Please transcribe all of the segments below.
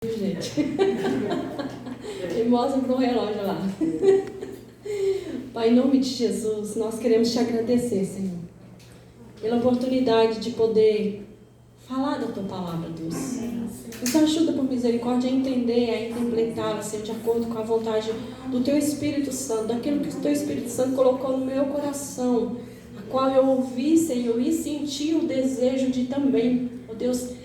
Gente, me mostra para o relógio lá. Pai, em nome de Jesus, nós queremos te agradecer, Senhor, pela oportunidade de poder falar da tua palavra, Deus. Nos ajuda por misericórdia a entender, a interpretá-la, Senhor, de acordo com a vontade do teu Espírito Santo, daquilo que o teu Espírito Santo colocou no meu coração, a qual eu ouvi, Senhor, e senti o desejo de também, ó Deus,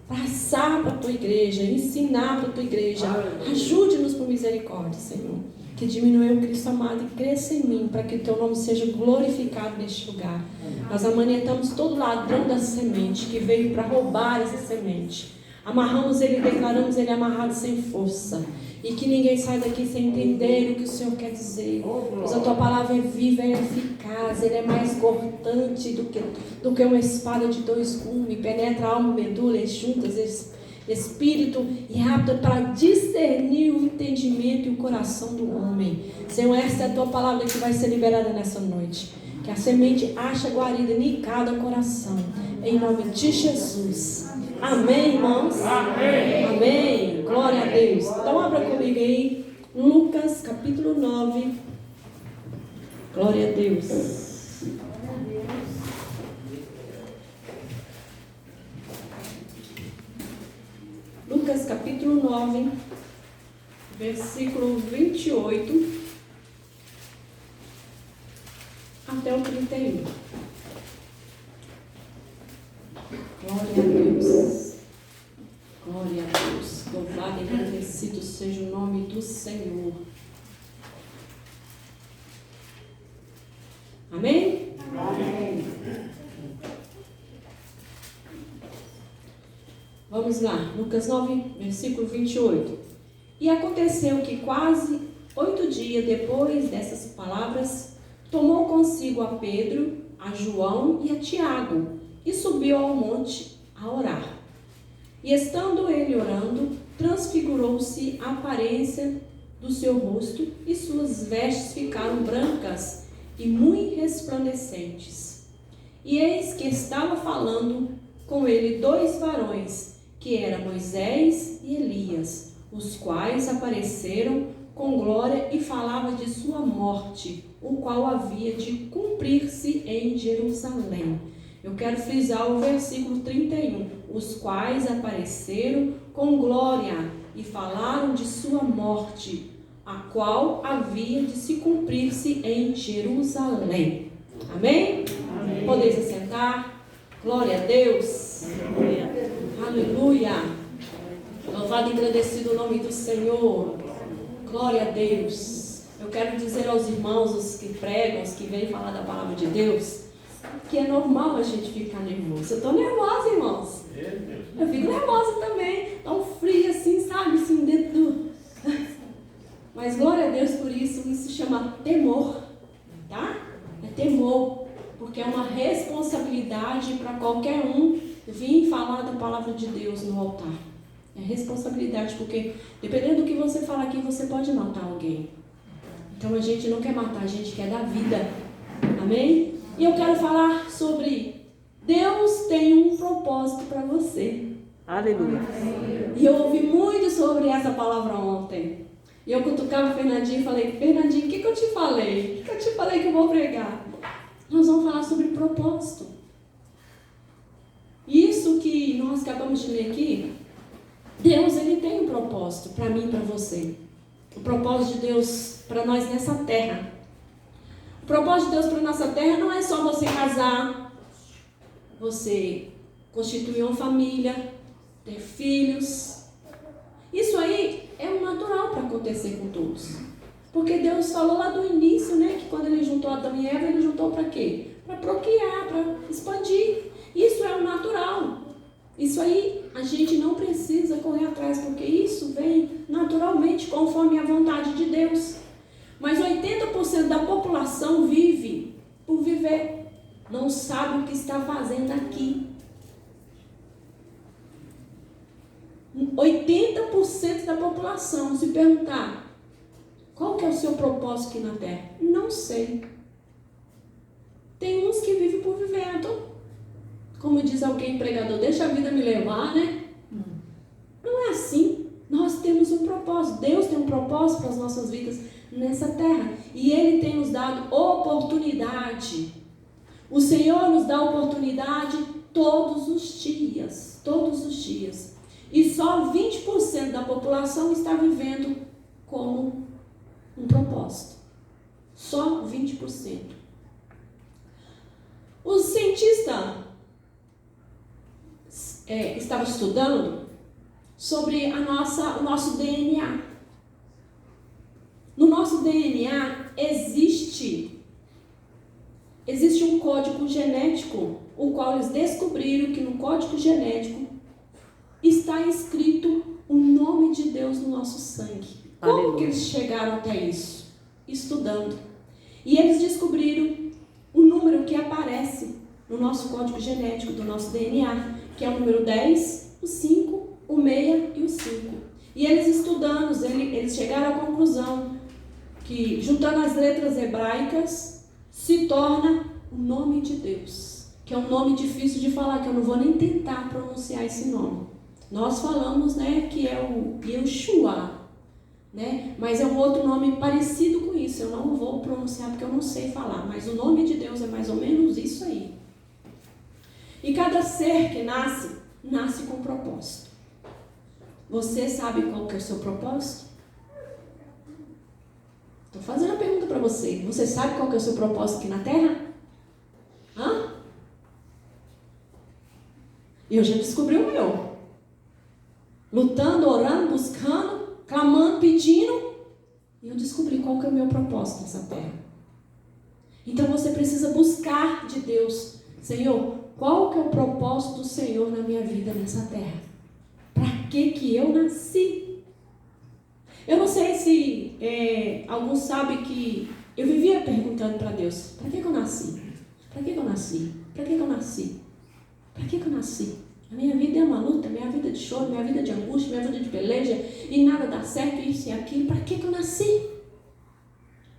passar para a tua igreja, ensinar para a tua igreja. Ajude-nos por misericórdia, Senhor. Que diminua o Cristo amado e cresça em mim, para que o teu nome seja glorificado neste lugar. Nós amanhetamos todo ladrão da semente que veio para roubar essa semente. Amarramos ele e declaramos ele amarrado sem força. E que ninguém saia daqui sem entender o que o Senhor quer dizer. Pois a tua palavra é viva e eficaz. Ele é mais cortante do que uma espada de dois gumes. Penetra a alma, medula e juntas, espírito, e apta para discernir o entendimento e o coração do homem. Senhor, essa é a tua palavra que vai ser liberada nessa noite. Que a semente ache guarida em cada coração. Em nome de Jesus. Amém, irmãos? Amém. Amém. Glória a Deus. Então abra comigo aí, Lucas capítulo 9. Glória a Deus. Lucas capítulo 9, versículo 28 até o 31. Glória a Deus. Glória a Deus. Louvado e agradecido seja o nome do Senhor. Amém? Amém. Vamos lá, Lucas 9, versículo 28. E aconteceu que quase 8 dias depois dessas palavras, tomou consigo a Pedro, a João e a Tiago, e subiu ao monte a orar. E estando ele orando, transfigurou-se a aparência do seu rosto, e suas vestes ficaram brancas e muito resplandecentes. E eis que estava falando com ele 2 varões, que eram Moisés e Elias, os quais apareceram com glória e falavam de sua morte, o qual havia de cumprir-se em Jerusalém. Eu quero frisar o versículo 31. Os quais apareceram com glória e falaram de sua morte, a qual havia de se cumprir-se em Jerusalém. Amém? Amém. Podeis assentar. Glória a Deus. Aleluia. Louvado e agradecido o nome do Senhor. Glória a Deus. Eu quero dizer aos irmãos, os que pregam, os que vêm falar da palavra de Deus, que é normal a gente ficar nervoso. Eu estou nervosa, irmãos. Eu fico nervosa também. Dá um frio assim, sabe? Assim, dentro do... Mas glória a Deus por isso. Isso chama temor. Tá? É temor. Porque é uma responsabilidade para qualquer um vir falar da palavra de Deus no altar. É responsabilidade, porque dependendo do que você falar aqui, você pode matar alguém. Então a gente não quer matar, a gente quer dar vida. Amém? E eu quero falar sobre Deus tem um propósito para você. Aleluia. E eu ouvi muito sobre essa palavra ontem. E eu cutucava o Fernandinho e falei: Fernandinho, o que eu te falei? O que eu te falei que eu vou pregar? Nós vamos falar sobre propósito. Isso que nós acabamos de ler aqui, Deus, ele tem um propósito para mim e para você. O propósito de Deus para nós nessa terra. O propósito de Deus para nossa terra não é só você casar, você constituir uma família, ter filhos. Isso aí é o natural para acontecer com todos. Porque Deus falou lá do início, né, que quando ele juntou Adão e Eva, ele juntou para quê? Para procriar, para expandir. Isso é o natural. Isso aí a gente não precisa correr atrás, porque isso vem naturalmente conforme a vontade de Deus. Mas 80% da população vive por viver. Não sabe o que está fazendo aqui. 80% da população, se perguntar qual que é o seu propósito aqui na Terra? Não sei. Tem uns que vivem por viver. Então, como diz alguém pregador, deixa a vida me levar, né? Não é assim. Deus tem um propósito para as nossas vidas nessa terra. E Ele tem nos dado oportunidade. O Senhor nos dá oportunidade todos os dias. Todos os dias. E só 20% da população está vivendo como um propósito. Só 20%. O cientista estava estudando sobre o nosso DNA. No nosso DNA existe um código genético, o qual eles descobriram que no código genético está escrito o nome de Deus no nosso sangue. Como que eles chegaram até isso? Estudando. E eles descobriram o número que aparece no nosso código genético do nosso DNA, que é o número 10, o 5, o 6 e o 5. E eles estudando, eles chegaram à conclusão que juntando as letras hebraicas se torna o nome de Deus, que é um nome difícil de falar, que eu não vou nem tentar pronunciar esse nome. Nós falamos, que é o Yeshua, mas é um outro nome parecido com isso, eu não vou pronunciar porque eu não sei falar, mas o nome de Deus é mais ou menos isso aí. E cada ser que nasce com um propósito. Você sabe qual que é o seu propósito? Estou fazendo a pergunta para você. Você sabe qual que é o seu propósito aqui na Terra? Eu já descobri o meu. Lutando, orando, buscando, clamando, pedindo. E eu descobri qual que é o meu propósito nessa Terra. Então você precisa buscar de Deus. Senhor, qual que é o propósito do Senhor na minha vida nessa Terra? Para que eu nasci? Eu não sei se alguns sabem que eu vivia perguntando para Deus, para que eu nasci? Para que eu nasci? Para que eu nasci? Para que eu nasci? A minha vida é uma luta, minha vida de choro, minha vida de angústia, minha vida de peleja, e nada dá certo, isso e aquilo. Para que eu nasci?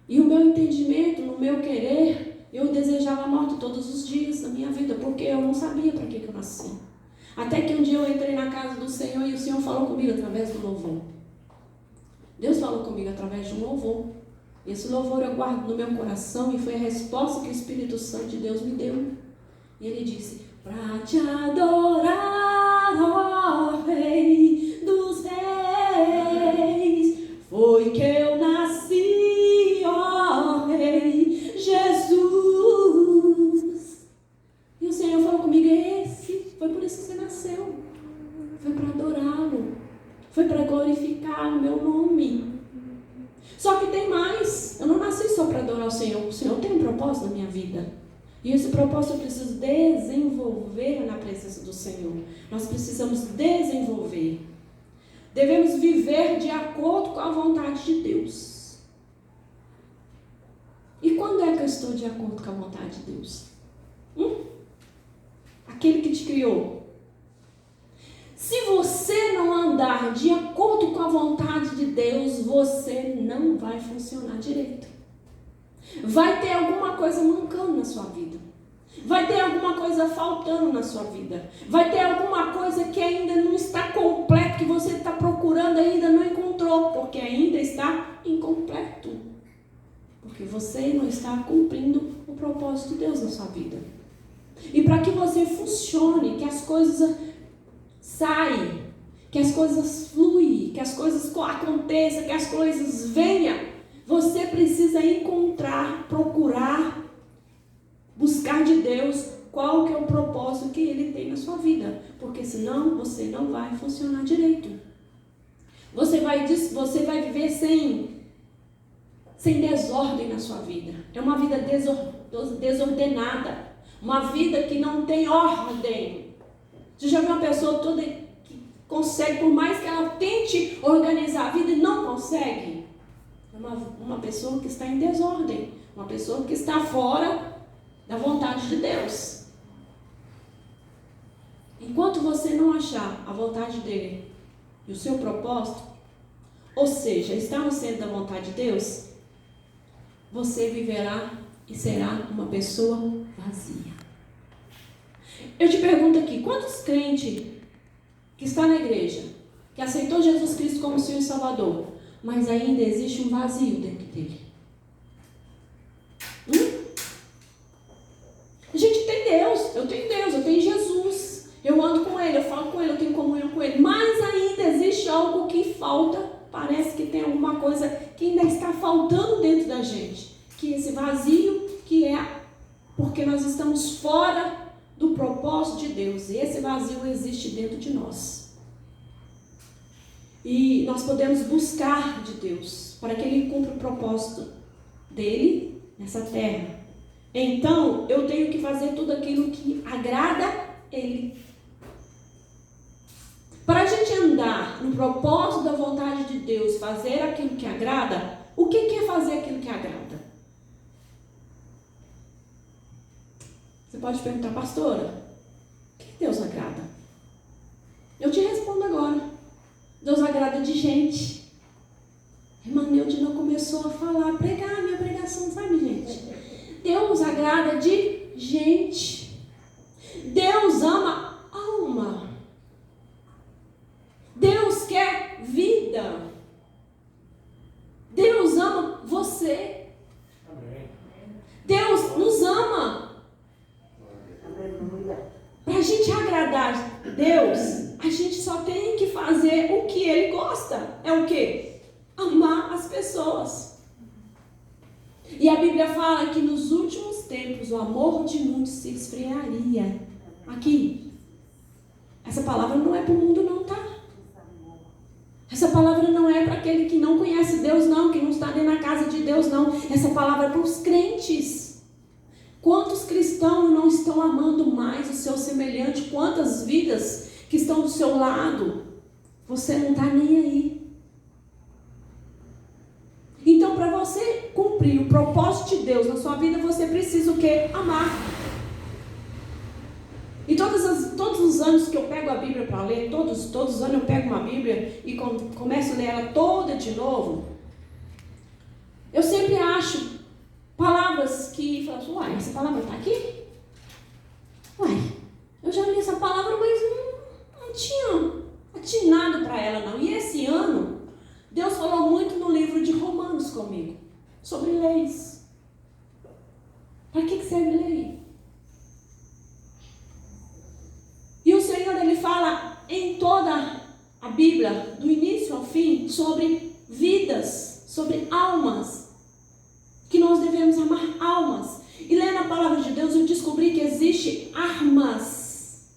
E o meu entendimento, no meu querer, eu desejava a morte todos os dias da minha vida, porque eu não sabia para que eu nasci. Até que um dia eu entrei na casa do Senhor e o Senhor falou comigo através do louvor. Deus falou comigo através de um louvor. Esse louvor eu guardo no meu coração e foi a resposta que o Espírito Santo de Deus me deu. E ele disse: pra te adorar, ó Rei dos Reis, foi que eu nasci, ó Rei Jesus. E o Senhor falou comigo: foi por isso que você nasceu. Foi para adorá-lo. Foi para glorificar o meu nome. Só que tem mais. Eu não nasci só para adorar o Senhor. O Senhor tem um propósito na minha vida. E esse propósito eu preciso desenvolver na presença do Senhor. Nós precisamos desenvolver. Devemos viver de acordo com a vontade de Deus. E quando é que eu estou de acordo com a vontade de Deus? Aquele que te criou. Se você não andar de acordo com a vontade de Deus, você não vai funcionar direito. Vai ter alguma coisa mancando na sua vida. Vai ter alguma coisa faltando na sua vida. Vai ter alguma coisa que ainda não está completa, que você está procurando e ainda não encontrou, porque ainda está incompleto. Porque você não está cumprindo o propósito de Deus na sua vida. E para que você funcione, que as coisas saem, que as coisas fluem, que as coisas aconteçam, que as coisas venham, você precisa encontrar, procurar, buscar de Deus qual que é o propósito que Ele tem na sua vida, porque senão você não vai funcionar direito. Você vai viver sem desordem na sua vida. É uma vida desordenada, uma vida que não tem ordem. Você já viu uma pessoa toda que consegue, por mais que ela tente organizar a vida e não consegue? É uma pessoa que está em desordem, uma pessoa que está fora da vontade de Deus. Enquanto você não achar a vontade dele e o seu propósito, ou seja, estar no centro da vontade de Deus, você viverá e será uma pessoa vazia. Eu te pergunto aqui, quantos crentes que está na igreja, que aceitou Jesus Cristo como Senhor e Salvador, mas ainda existe um vazio dentro dele. A gente tem Deus, eu tenho Jesus, eu ando com Ele, eu falo com Ele, eu tenho comunhão com Ele, mas ainda existe algo que falta, parece que tem alguma coisa que ainda está faltando dentro da gente, que esse vazio que é porque nós estamos fora do propósito de Deus, e esse vazio existe dentro de nós. E nós podemos buscar de Deus, para que Ele cumpra o propósito dele nessa terra. Então, eu tenho que fazer tudo aquilo que agrada Ele. Para a gente andar no propósito da vontade de Deus, fazer aquilo que agrada, o que é fazer aquilo que agrada? Você pode perguntar, pastora, o que Deus agrada? Eu te respondo agora. Deus agrada de gente. Irmã Neude não começou a falar, pregar a minha pregação, sabe, gente? Deus agrada de gente. Deus ama alma. Deus quer vida. Deus ama você. Deus nos ama. Para a gente agradar Deus, a gente só tem que fazer o que Ele gosta. É o quê? Amar as pessoas. E a Bíblia fala que nos últimos tempos o amor de muitos se esfriaria. Aqui. Essa palavra não é para o mundo não, tá? Essa palavra não é para aquele que não conhece Deus não, que não está dentro da casa de Deus não. Essa palavra é para os crentes. Quantos cristãos não estão amando mais o seu semelhante? Quantas vidas que estão do seu lado? Você não está nem aí. Então, para você cumprir o propósito de Deus na sua vida, você precisa o quê? Amar. E todos os anos que eu pego a Bíblia para ler, todos os anos eu pego uma Bíblia e começo a ler ela toda de novo, eu sempre acho palavras que falam assim, uai, essa palavra está aqui? Uai, eu já li essa palavra, mas não tinha atinado para ela não. E esse ano, Deus falou muito no livro de Romanos comigo, sobre leis. Para que serve lei? E o Senhor, Ele fala em toda a Bíblia, do início ao fim, sobre vidas, sobre almas, que nós devemos amar almas. E lendo a palavra de Deus, eu descobri que existe armas,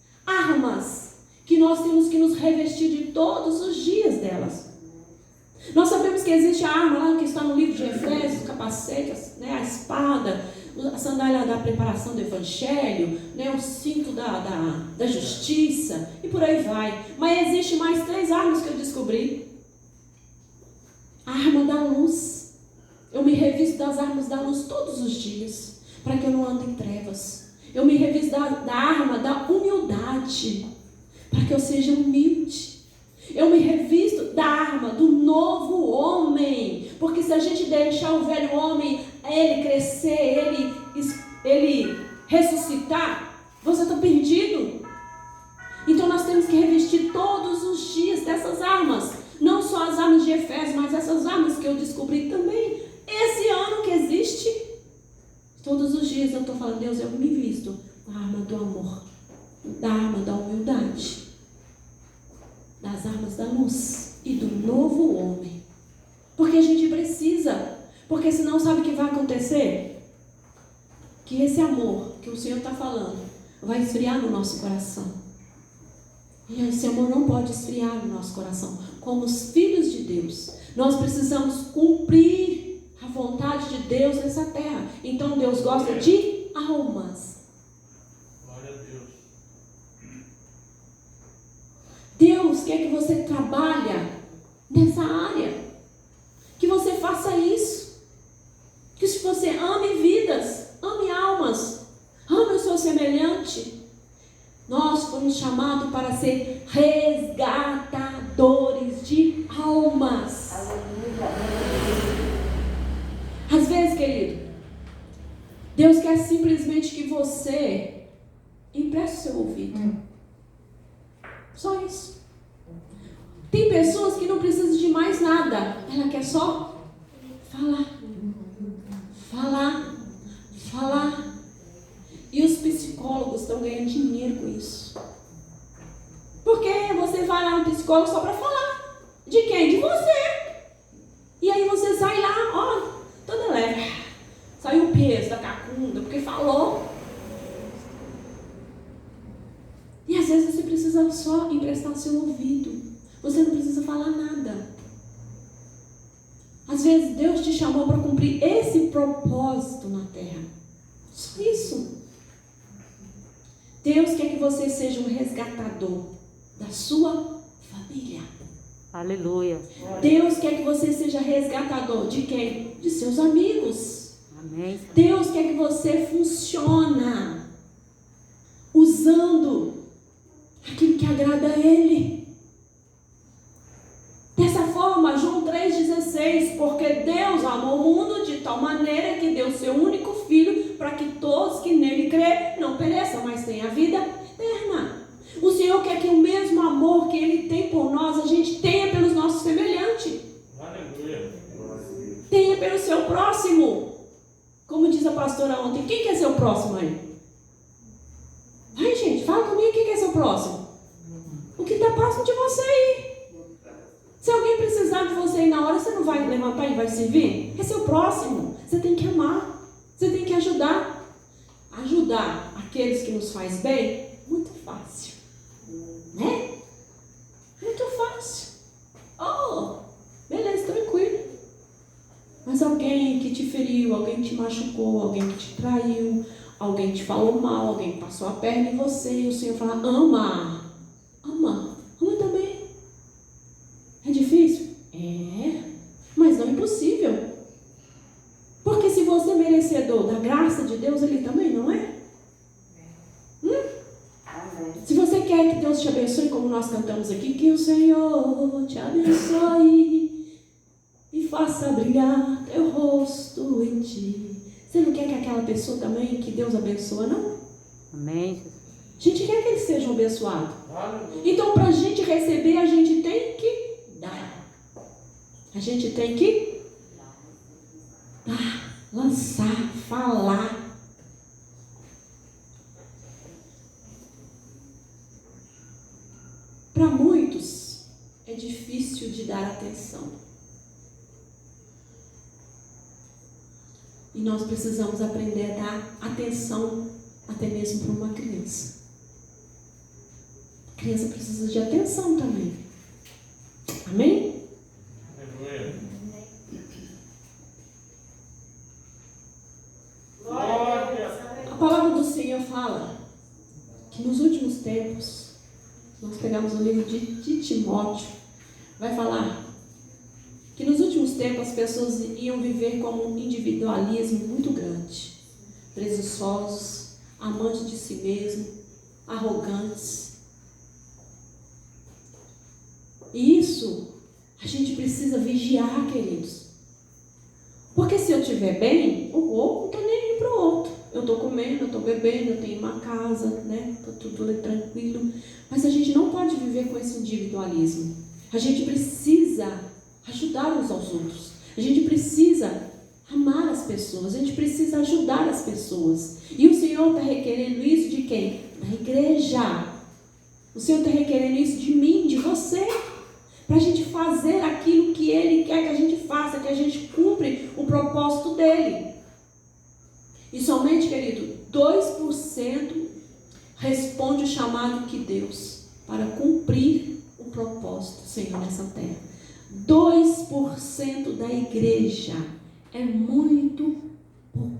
que nós temos que nos revestir de todos os dias delas. Nós sabemos que existe a arma lá que está no livro de Efésios, o capacete, né, a espada, a sandália da preparação do evangelho, né, o cinto da justiça e por aí vai. Mas existe mais 3 armas que eu descobri. A arma da luz. Eu me revisto das armas da luz todos os dias, para que eu não ande em trevas. Eu me revisto da arma da humildade, para que eu seja humilde. Eu me revisto da arma do novo homem, porque se a gente deixar o velho homem, ele crescer, ele ressuscitar, você está perdido. Então nós temos que revestir todos os dias dessas armas, não só as armas de Efésios, mas essas armas que eu descobri também esse ano que existe. Todos os dias eu estou falando, Deus, eu me visto da arma do amor, da arma da humildade, das armas da luz e do novo homem. Porque a gente precisa, porque senão sabe o que vai acontecer? Que esse amor que o Senhor está falando vai esfriar no nosso coração. E esse amor não pode esfriar no nosso coração. Como os filhos de Deus, nós precisamos cumprir a vontade de Deus nessa terra. Então Deus gosta de almas. Glória a Deus. Deus quer que você trabalhe nessa área, que você faça isso, que se você ame vidas, ame almas, ame o seu semelhante. Nós fomos chamados para ser resgatadores de almas. Às vezes, querido, Deus quer simplesmente que você empreste o seu ouvido. Só isso. Tem pessoas que não precisam de mais nada. Ela quer quer só falar. Falar. Falar. E os psicólogos estão ganhando dinheiro com isso. Porque você vai lá no psicólogo só para falar. De quem? De você. E aí você sai lá, ó, toda leve. Saiu o peso da cacunda, porque falou. E às vezes você precisa só emprestar seu ouvido. Você não precisa falar nada. Às vezes Deus te chamou para cumprir esse propósito na terra. Só isso. Deus quer que você seja um resgatador da sua família. Aleluia. Deus quer que você seja resgatador de quem? De seus amigos. Amém. Deus quer que você funcione usando aquilo que agrada a Ele. Dessa forma, João 3,16, porque Deus amou o mundo de tal maneira que deu seu único Filho, para que todos que nele crê não pereçam, mas tenham a vida eterna. O Senhor quer que o mesmo amor que Ele tem por nós, a gente tenha pelos nossos semelhantes. Aleluia. Tenha pelo seu próximo. Como diz a pastora ontem, quem quer ser o próximo aí? Vai, gente, fala comigo, quem quer ser o próximo? O que está próximo de você aí. Se alguém precisar de você aí na hora, você não vai levantar e vai servir? É seu próximo. Você tem que amar. Você tem que ajudar. Ajudar aqueles que nos faz bem, muito fácil. Né? Muito fácil. Oh, beleza, tranquilo. Mas alguém que te feriu, alguém que te machucou, alguém que te traiu, alguém que te falou mal, alguém que passou a perna em você, e o Senhor fala, ama. Ama. Ama também. É difícil? É. Mas não é impossível. Porque se você é merecedor da graça de Deus, Ele também não é? Se você quer que Deus te abençoe, como nós cantamos aqui, que o Senhor te abençoe e faça brilhar teu rosto em ti. Você não quer que aquela pessoa também, que Deus abençoa, não? Amém. A gente quer que eles sejam abençoados. Aleluia. Então, para a gente receber, a gente tem que dar. A gente tem que dar, lançar, falar. Para muitos, é difícil de dar atenção. E nós precisamos aprender a dar atenção até mesmo para uma criança. A criança precisa de atenção também. Amém? Aleluia. A palavra do Senhor fala que nos últimos tempos, nós pegamos o livro de Timóteo, vai falar que nos últimos tempos as pessoas iam viver como um individualismo muito grande, presunçosos, amantes de si mesmo, arrogantes. E isso a gente precisa vigiar, queridos. Porque se eu estiver bem, o outro não está nem indo para o outro. Eu estou comendo, eu estou bebendo, eu tenho uma casa, né? Está tudo tranquilo. Mas a gente não pode viver com esse individualismo. A gente precisa ajudar uns aos outros. A gente precisa amar as pessoas. A gente precisa ajudar as pessoas. E o Senhor está requerendo isso de quem? Da igreja. O Senhor está requerendo isso de mim, de você. Para a gente fazer aquilo que Ele quer que a gente faça, que a gente cumpre o propósito dEle. E somente, querido, 2% responde o chamado que Deus para cumprir o propósito do Senhor nessa terra. 2% da igreja é muito pouco.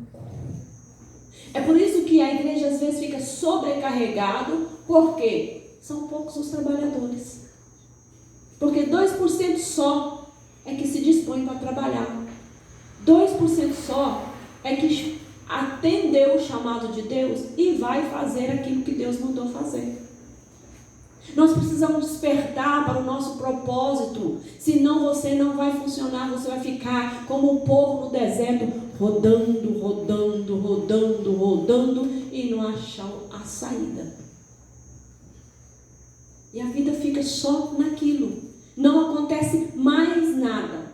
É por isso que a igreja às vezes fica sobrecarregada, porque são poucos os trabalhadores. Porque 2% só é que se dispõe para trabalhar. 2% só é que atendeu o chamado de Deus e vai fazer aquilo que Deus mandou fazer. Nós precisamos despertar para o nosso propósito. Senão você não vai funcionar. Você vai ficar como o povo no deserto, rodando, rodando, rodando, rodando e não achar a saída. E a vida fica só naquilo. Não acontece mais nada.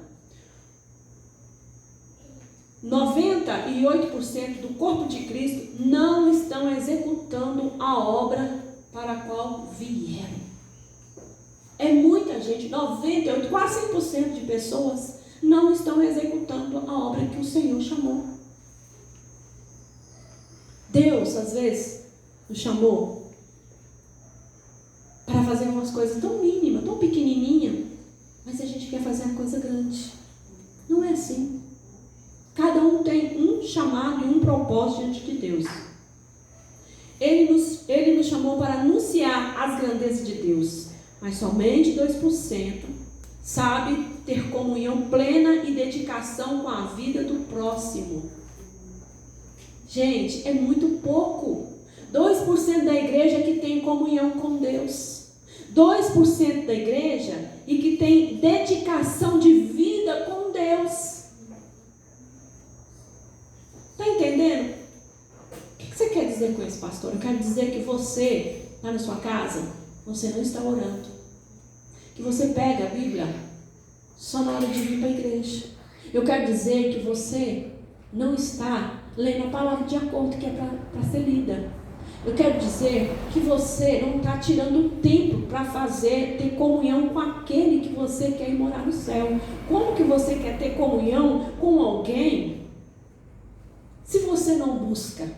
98% do corpo de Cristo não estão executando a obra para a qual vieram. É muita gente, 98%, quase 100% de pessoas não estão executando a obra que o Senhor chamou. Deus, às vezes, nos chamou para fazer umas coisas tão mínimas, tão pequenininhas, mas a gente quer fazer uma coisa grande. Não é assim. Cada um tem um chamado e um propósito diante de Deus. Ele nos chamou para anunciar as grandezas de Deus, mas somente 2% sabe ter comunhão plena e dedicação com a vida do próximo. Gente, é muito pouco. 2% da igreja que tem comunhão com Deus. 2% da igreja e que tem dedicação de vida com Deus. Está entendendo? O que você quer dizer com isso, pastor? Eu quero dizer que você está na sua casa, você não está orando. Que você pega a Bíblia só na hora de vir para a igreja. Eu quero dizer que você não está lendo a palavra de acordo que é para ser lida. Eu quero dizer que você não está tirando tempo para ter comunhão com aquele que você quer ir morar no céu. Como que você quer ter comunhão com alguém se você não busca?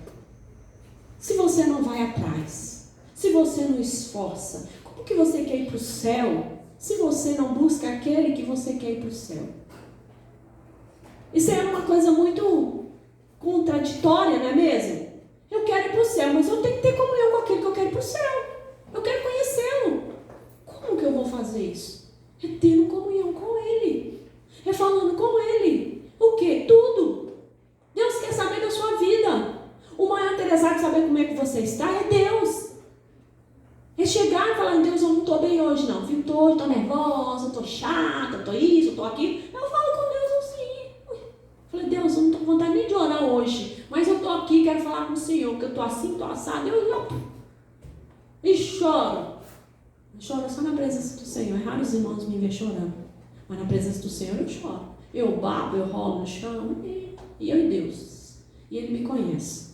Se você não vai atrás? Se você não esforça? Como que você quer ir para o céu se você não busca aquele que você quer ir para o céu? Isso é uma coisa muito contraditória, não é mesmo? Eu quero ir para o céu, mas eu tenho que ter comunhão com aquele que eu quero ir para o céu. Eu quero conhecê-lo. Como que eu vou fazer isso? É tendo comunhão com ele. É falando com ele. O quê? Tudo. Deus quer saber da sua vida. O maior interessado em saber como é que você está é Deus. É chegar e falar, Deus, eu não estou bem hoje não. Estou nervosa, estou chata, estou isso, estou aquilo. Eu falo com Deus assim. Falei, Deus, eu não estou com vontade nem de orar hoje, mas eu estou aqui, quero falar com o Senhor, porque eu estou assim, estou assado. E choro. Choro só na presença do Senhor. É raro os irmãos me ver chorando, mas na presença do Senhor eu choro. Eu babo, eu rolo no chão, e eu e Deus. E Ele me conhece.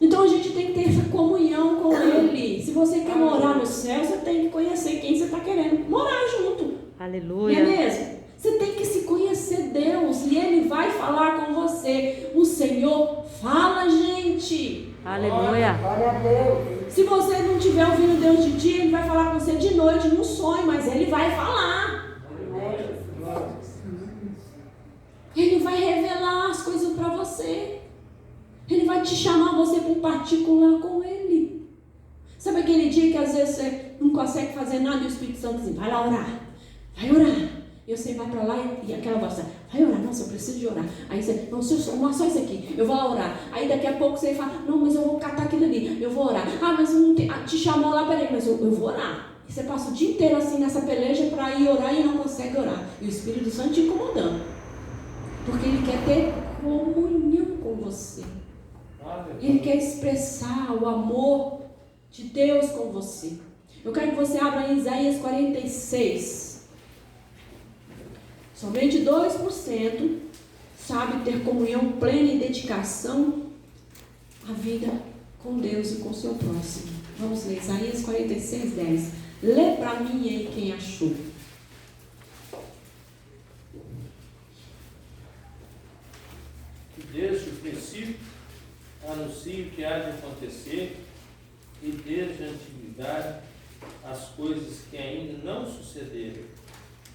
Então a gente tem que ter essa comunhão com Ele. Se você quer morar no céu, você tem que conhecer quem você está querendo morar junto. Aleluia. Não é mesmo? Você tem que se conhecer Deus e Ele vai falar com você. O Senhor fala, gente. Aleluia. Glória a Deus. Se você não estiver ouvindo Deus de dia, Ele vai falar com você de noite, num sonho, mas Ele vai falar. Ele vai revelar as coisas para você. Ele vai te chamar você para um particular com Ele. Sabe aquele dia que às vezes você não consegue fazer nada e o Espírito Santo diz, vai lá orar. Vai orar. E você vai para lá e aquela voz, vai orar, nossa, eu preciso de orar. Aí você, não, só isso aqui, eu vou lá orar. Aí daqui a pouco você fala, não, mas eu vou catar aquilo ali, eu vou orar. Ah, mas eu não te chamou lá, peraí, mas eu vou orar. E você passa o dia inteiro assim nessa peleja para ir orar e não consegue orar. E o Espírito Santo te incomodando. Porque ele quer ter comunhão com você. Ele quer expressar o amor de Deus com você. Eu quero que você abra em Isaías 46. Somente 2% sabe ter comunhão plena e dedicação à vida com Deus e com o seu próximo. Vamos ler Isaías 46, 10. Lê para mim aí quem achou. Que desde o princípio anuncie o que há de acontecer e desde a antiguidade as coisas que ainda não sucederam.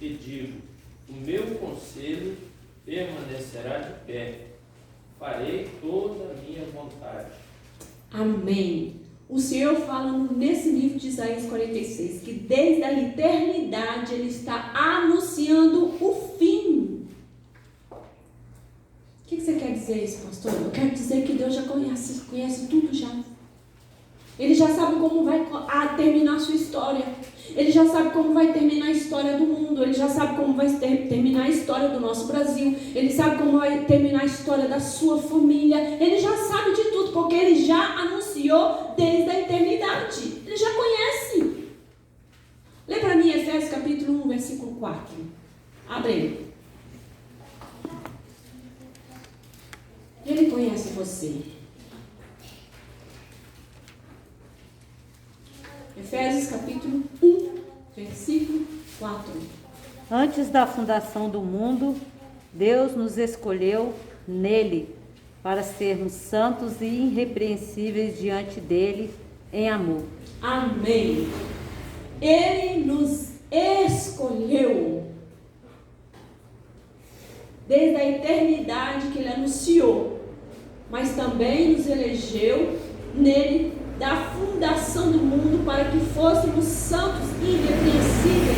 E digo, o meu conselho permanecerá de pé, farei toda a minha vontade. Amém. O Senhor fala nesse livro de Isaías 46, que desde a eternidade Ele está anunciando o fim. O que você quer dizer isso, pastor? Eu quero dizer que Deus já conhece tudo já. Ele já sabe como vai terminar a sua história. Ele já sabe como vai terminar a história do mundo. Ele já sabe como vai terminar a história do nosso Brasil. Ele sabe como vai terminar a história da sua família. Ele já sabe de tudo, porque Ele já anunciou desde a eternidade. Ele já conhece. Lê para mim Efésios capítulo 1, versículo 4. Abre aí. Ele conhece você. Efésios capítulo 1, versículo 4. Antes da fundação do mundo, Deus nos escolheu nele para sermos santos e irrepreensíveis diante dele em amor. Amém. Ele nos escolheu. Desde a eternidade que ele anunciou, mas também nos elegeu nele da fundação do mundo para que fôssemos santos e irrepreensíveis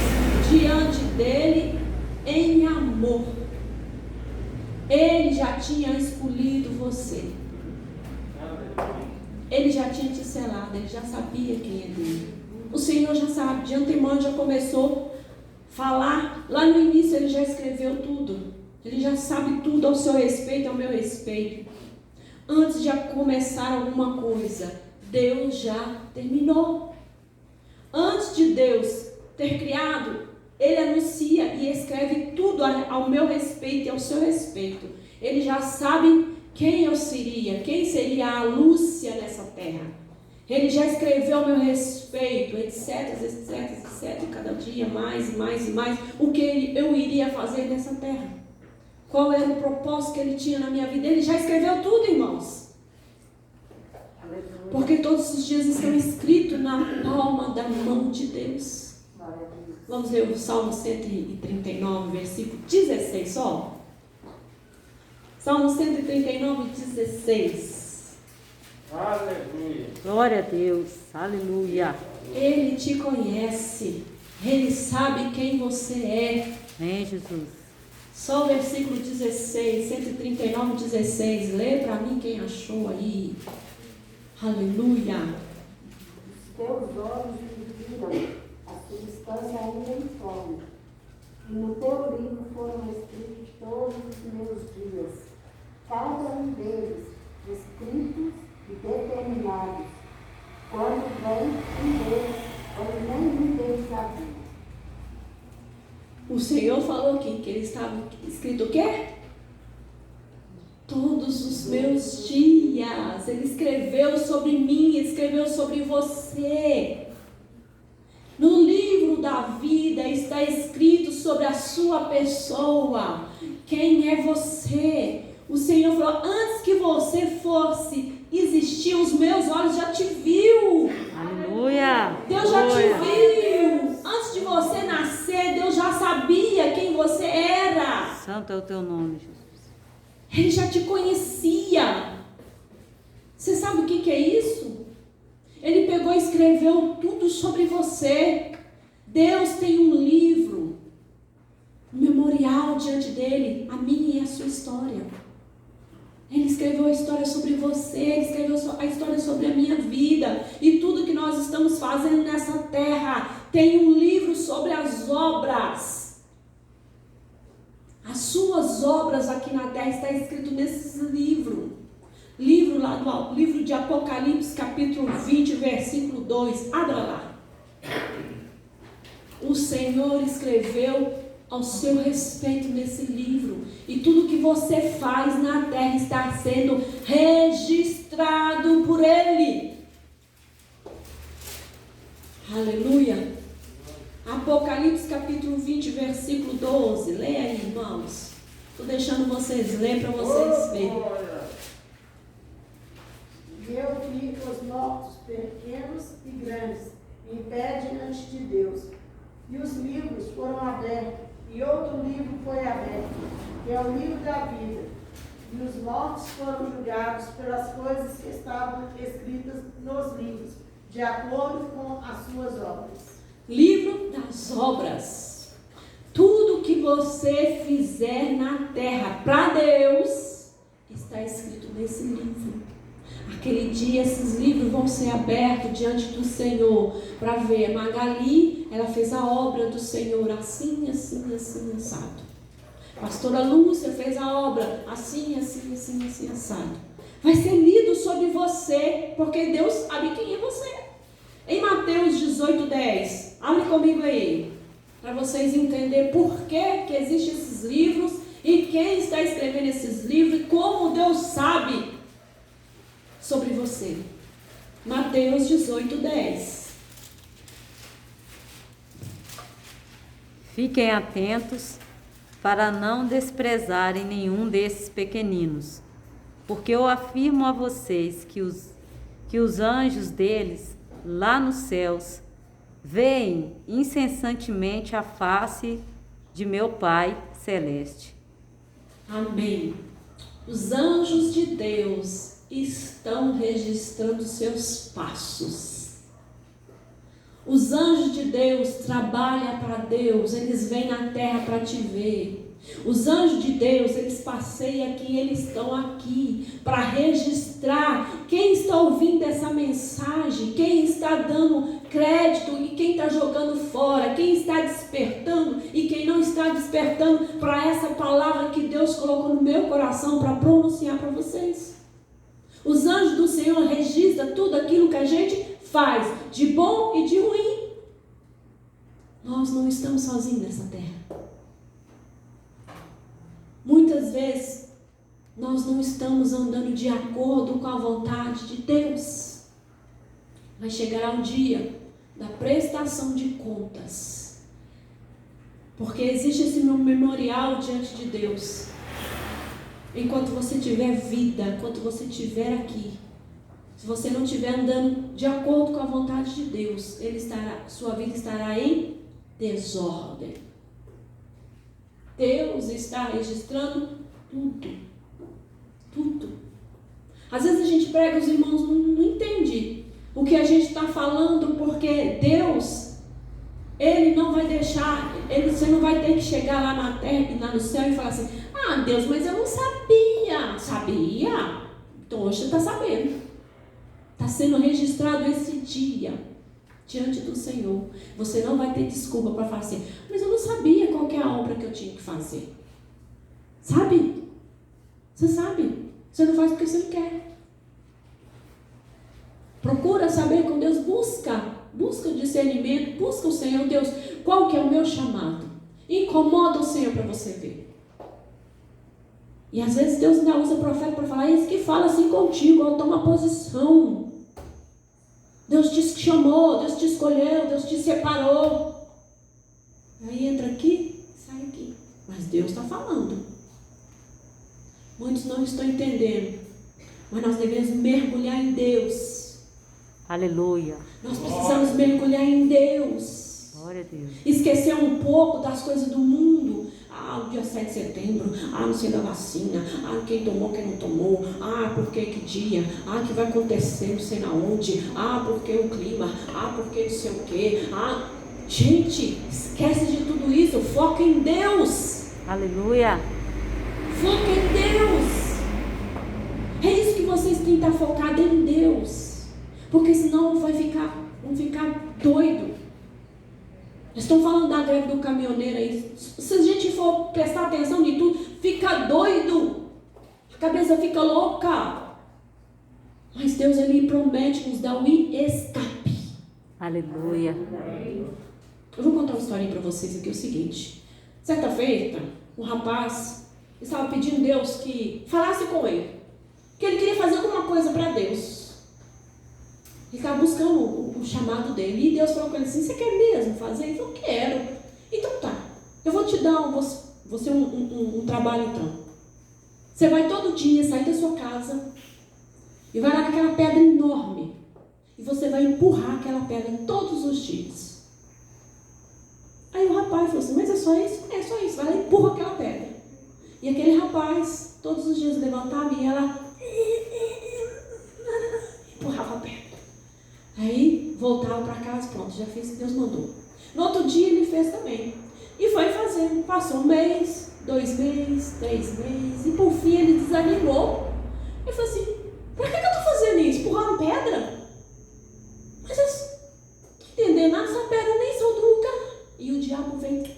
diante dele em amor. Ele já tinha escolhido você. Ele já tinha te selado, ele já sabia quem é dele. O Senhor já sabe, de antemão já começou a falar. Lá no início ele já escreveu tudo. Ele já sabe tudo ao seu respeito, ao meu respeito. Antes de começar alguma coisa, Deus já terminou. Antes de Deus ter criado, Ele anuncia e escreve tudo ao meu respeito e ao seu respeito. Ele já sabe quem eu seria, quem seria a Lúcia nessa terra. Ele já escreveu ao meu respeito, etc, etc, etc, cada dia mais e mais e mais, o que eu iria fazer nessa terra. Qual era o propósito que ele tinha na minha vida? Ele já escreveu tudo, irmãos. Porque todos os dias estão escritos na palma da mão de Deus. Vamos ler o Salmo 139, versículo 16 só. Salmo 139, 16. Aleluia. Glória a Deus. Aleluia. Ele te conhece. Ele sabe quem você é. Amém, Jesus. Só o versículo 16, 139, 16. Lê para mim quem achou aí. Aleluia. Teus olhos me viram a substância ainda informe, e no teu livro foram escritos todos os meus dias, cada um deles escritos e determinados, quando vem um deles, quando nenhum deles havia. O Senhor falou aqui que ele estava escrito o quê? Todos os meus dias. Ele escreveu sobre mim, ele escreveu sobre você. No livro da vida está escrito sobre a sua pessoa. Quem é você? O Senhor falou, antes que você fosse existir, os meus olhos já te viu. Aleluia. Deus já te Glória. viu. Antes de você nascer, Deus já sabia quem você era. Santo é o teu nome, Jesus. Ele já te conhecia. Você sabe o que é isso? Ele pegou e escreveu tudo sobre você. Deus tem um livro, um memorial diante dele, a minha e a sua história. Ele escreveu a história sobre você, ele escreveu a história sobre a minha vida. E tudo que nós estamos fazendo nessa terra. Tem um livro sobre as obras. As suas obras aqui na terra está escrito nesse livro. Livro lá do livro de Apocalipse, capítulo 20, versículo 2. Abra lá. O Senhor escreveu ao seu respeito nesse livro. E tudo que você faz na terra está sendo registrado por Ele. Aleluia. Apocalipse capítulo 20, versículo 12. Leia aí, irmãos. Estou deixando vocês ler para vocês verem. E eu vi os mortos, pequenos e grandes, em pé diante de Deus. E os livros foram abertos, e outro livro foi aberto, que é o livro da vida. E os mortos foram julgados pelas coisas que estavam escritas nos livros, de acordo com as suas obras. Livro das obras. Tudo que você fizer na terra para Deus está escrito nesse livro. Aquele dia esses livros vão ser abertos diante do Senhor para ver. Magali, ela fez a obra do Senhor assim, assim, assim, assado. Pastora Lúcia fez a obra assim, assim, assim, assim, assado. Vai ser lido sobre você, porque Deus sabe quem é você. Em Mateus 18:10, abre comigo aí, para vocês entenderem por que existem esses livros e quem está escrevendo esses livros e como Deus Deus sabe sobre você. Mateus 18:10. Fiquem atentos para não desprezarem nenhum desses pequeninos, porque eu afirmo a vocês que os anjos deles, lá nos céus, veem incessantemente a face de meu Pai Celeste. Amém. Os anjos de Deus estão registrando seus passos. Os anjos de Deus trabalham para Deus, eles vêm na terra para te ver. Os anjos de Deus, eles passeiam aqui, eles estão aqui para registrar quem está ouvindo essa mensagem, quem está dando crédito e quem está jogando fora, quem está despertando e quem não está despertando para essa palavra que Deus colocou no meu coração para pronunciar para vocês. Os anjos do Senhor registram tudo aquilo que a gente faz, de bom e de ruim. Nós não estamos sozinhos nessa terra. Muitas vezes nós não estamos andando de acordo com a vontade de Deus. Vai chegar um dia da prestação de contas, porque existe esse memorial diante de Deus. Enquanto você tiver vida, enquanto você estiver aqui, se você não estiver andando de acordo com a vontade de Deus, sua vida estará em desordem. Deus está registrando tudo. Tudo. Às vezes a gente prega, os irmãos não entendem o que a gente está falando, porque Deus, Ele não vai deixar, você não vai ter que chegar lá na terra e lá no céu e falar assim: ah, Deus, mas eu não sabia. Sabia? Então hoje você está sabendo. Está sendo registrado esse dia diante do Senhor. Você não vai ter desculpa para falar assim: mas eu não sabia qual que é a obra que eu tinha que fazer. Sabe? Você sabe. Você não faz porque você não quer. Procura saber com Deus. Busca o discernimento. Busca o Senhor. Deus, qual que é o meu chamado? Incomoda o Senhor para você ver. E às vezes Deus ainda usa o profeta para falar: esse que fala assim contigo, ó, toma posição. Deus te chamou, Deus te escolheu, Deus te separou. Aí entra aqui, sai aqui. Mas Deus está falando. Muitos não estão entendendo. Mas nós devemos mergulhar em Deus. Aleluia. Nós precisamos mergulhar em Deus. Glória a Deus. Esquecer um pouco das coisas do mundo. Ah, o dia 7 de setembro, não sei da vacina, quem tomou, quem não tomou, porque que dia, que vai acontecer, não sei na onde, porque o clima, porque não sei o que, gente, esquece de tudo isso, foca em Deus. Aleluia. Foca em Deus. É isso que vocês têm que estar focados em Deus, porque senão vão ficar doido. Estão falando da greve do caminhoneiro aí. Se a gente for prestar atenção em tudo, fica doido. A cabeça fica louca. Mas Deus, Ele promete nos dar um escape. Aleluia. Eu vou contar uma historinha para vocês aqui, o seguinte. Certa feita, um rapaz estava pedindo a Deus que falasse com ele. Que ele queria fazer alguma coisa para Deus. Ele estava buscando o chamado dele. E Deus falou com ele assim: você quer mesmo fazer isso? Eu quero. Então tá, eu vou te dar um trabalho então. Você vai todo dia sair da sua casa e vai lá naquela pedra enorme. E você vai empurrar aquela pedra todos os dias. Aí o rapaz falou assim: mas é só isso? É só isso. Vai lá e empurra aquela pedra. E aquele rapaz todos os dias levantava e ia lá, empurrava a pedra. Aí voltava para casa, pronto, já fez o que Deus mandou. No outro dia ele fez também. E foi fazendo. Passou 1 mês, 2 meses, 3 meses. E por fim ele desanimou. Ele falou assim: por que eu estou fazendo isso? Empurrando pedra? Mas eu não estou entendendo nada, essa pedra nem saiu do lugar. E o diabo vem: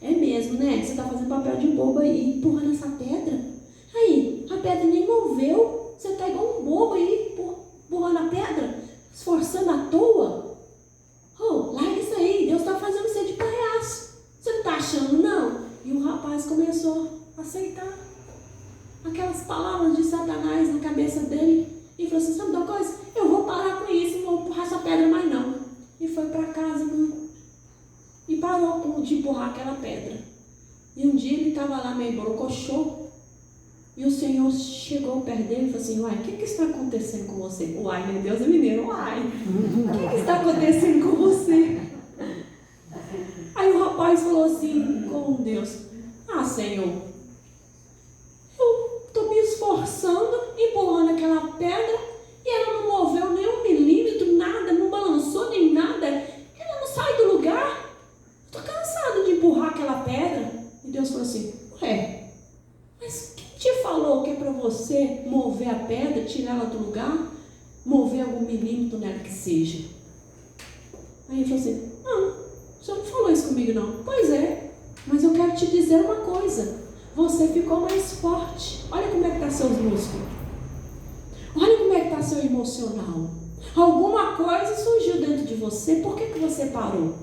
é mesmo, né? Você está fazendo papel de bobo aí, empurrando essa pedra. Aí, a pedra nem moveu. Você está igual um bobo aí, empurrando a pedra. Esforçando à toa. Larga isso aí. Deus está fazendo você de palhaço. Você não está achando, não? E o rapaz começou a aceitar. aquelas palavras de Satanás na cabeça dele e falou assim: sabe uma coisa? Eu vou parar com isso, não vou empurrar essa pedra mais não. E foi para casa, e parou de empurrar aquela pedra. E um dia ele estava lá meio borocochô, e o Senhor chegou perto dele e falou assim: uai, o que está acontecendo com você? Uai, meu Deus é mineiro, uai, o que está acontecendo com você? Aí o rapaz falou assim com Deus: ah, Senhor, eu estou me esforçando, empurrando aquela pedra, e ela não moveu nem um milímetro, nada, não balançou nem nada, ela não sai do lugar, estou cansado de empurrar aquela pedra. E Deus falou assim: ué, mas quem te falou que é para você mover a pedra, tirar ela do lugar, mover algum milímetro nela que seja? Aí ele falou assim: não, o senhor não falou isso comigo não. Pois é, mas eu quero te dizer uma coisa, você ficou mais forte. Olha como é que está seus músculos, olha como é que está seu emocional. Alguma coisa surgiu dentro de você. Por que você parou?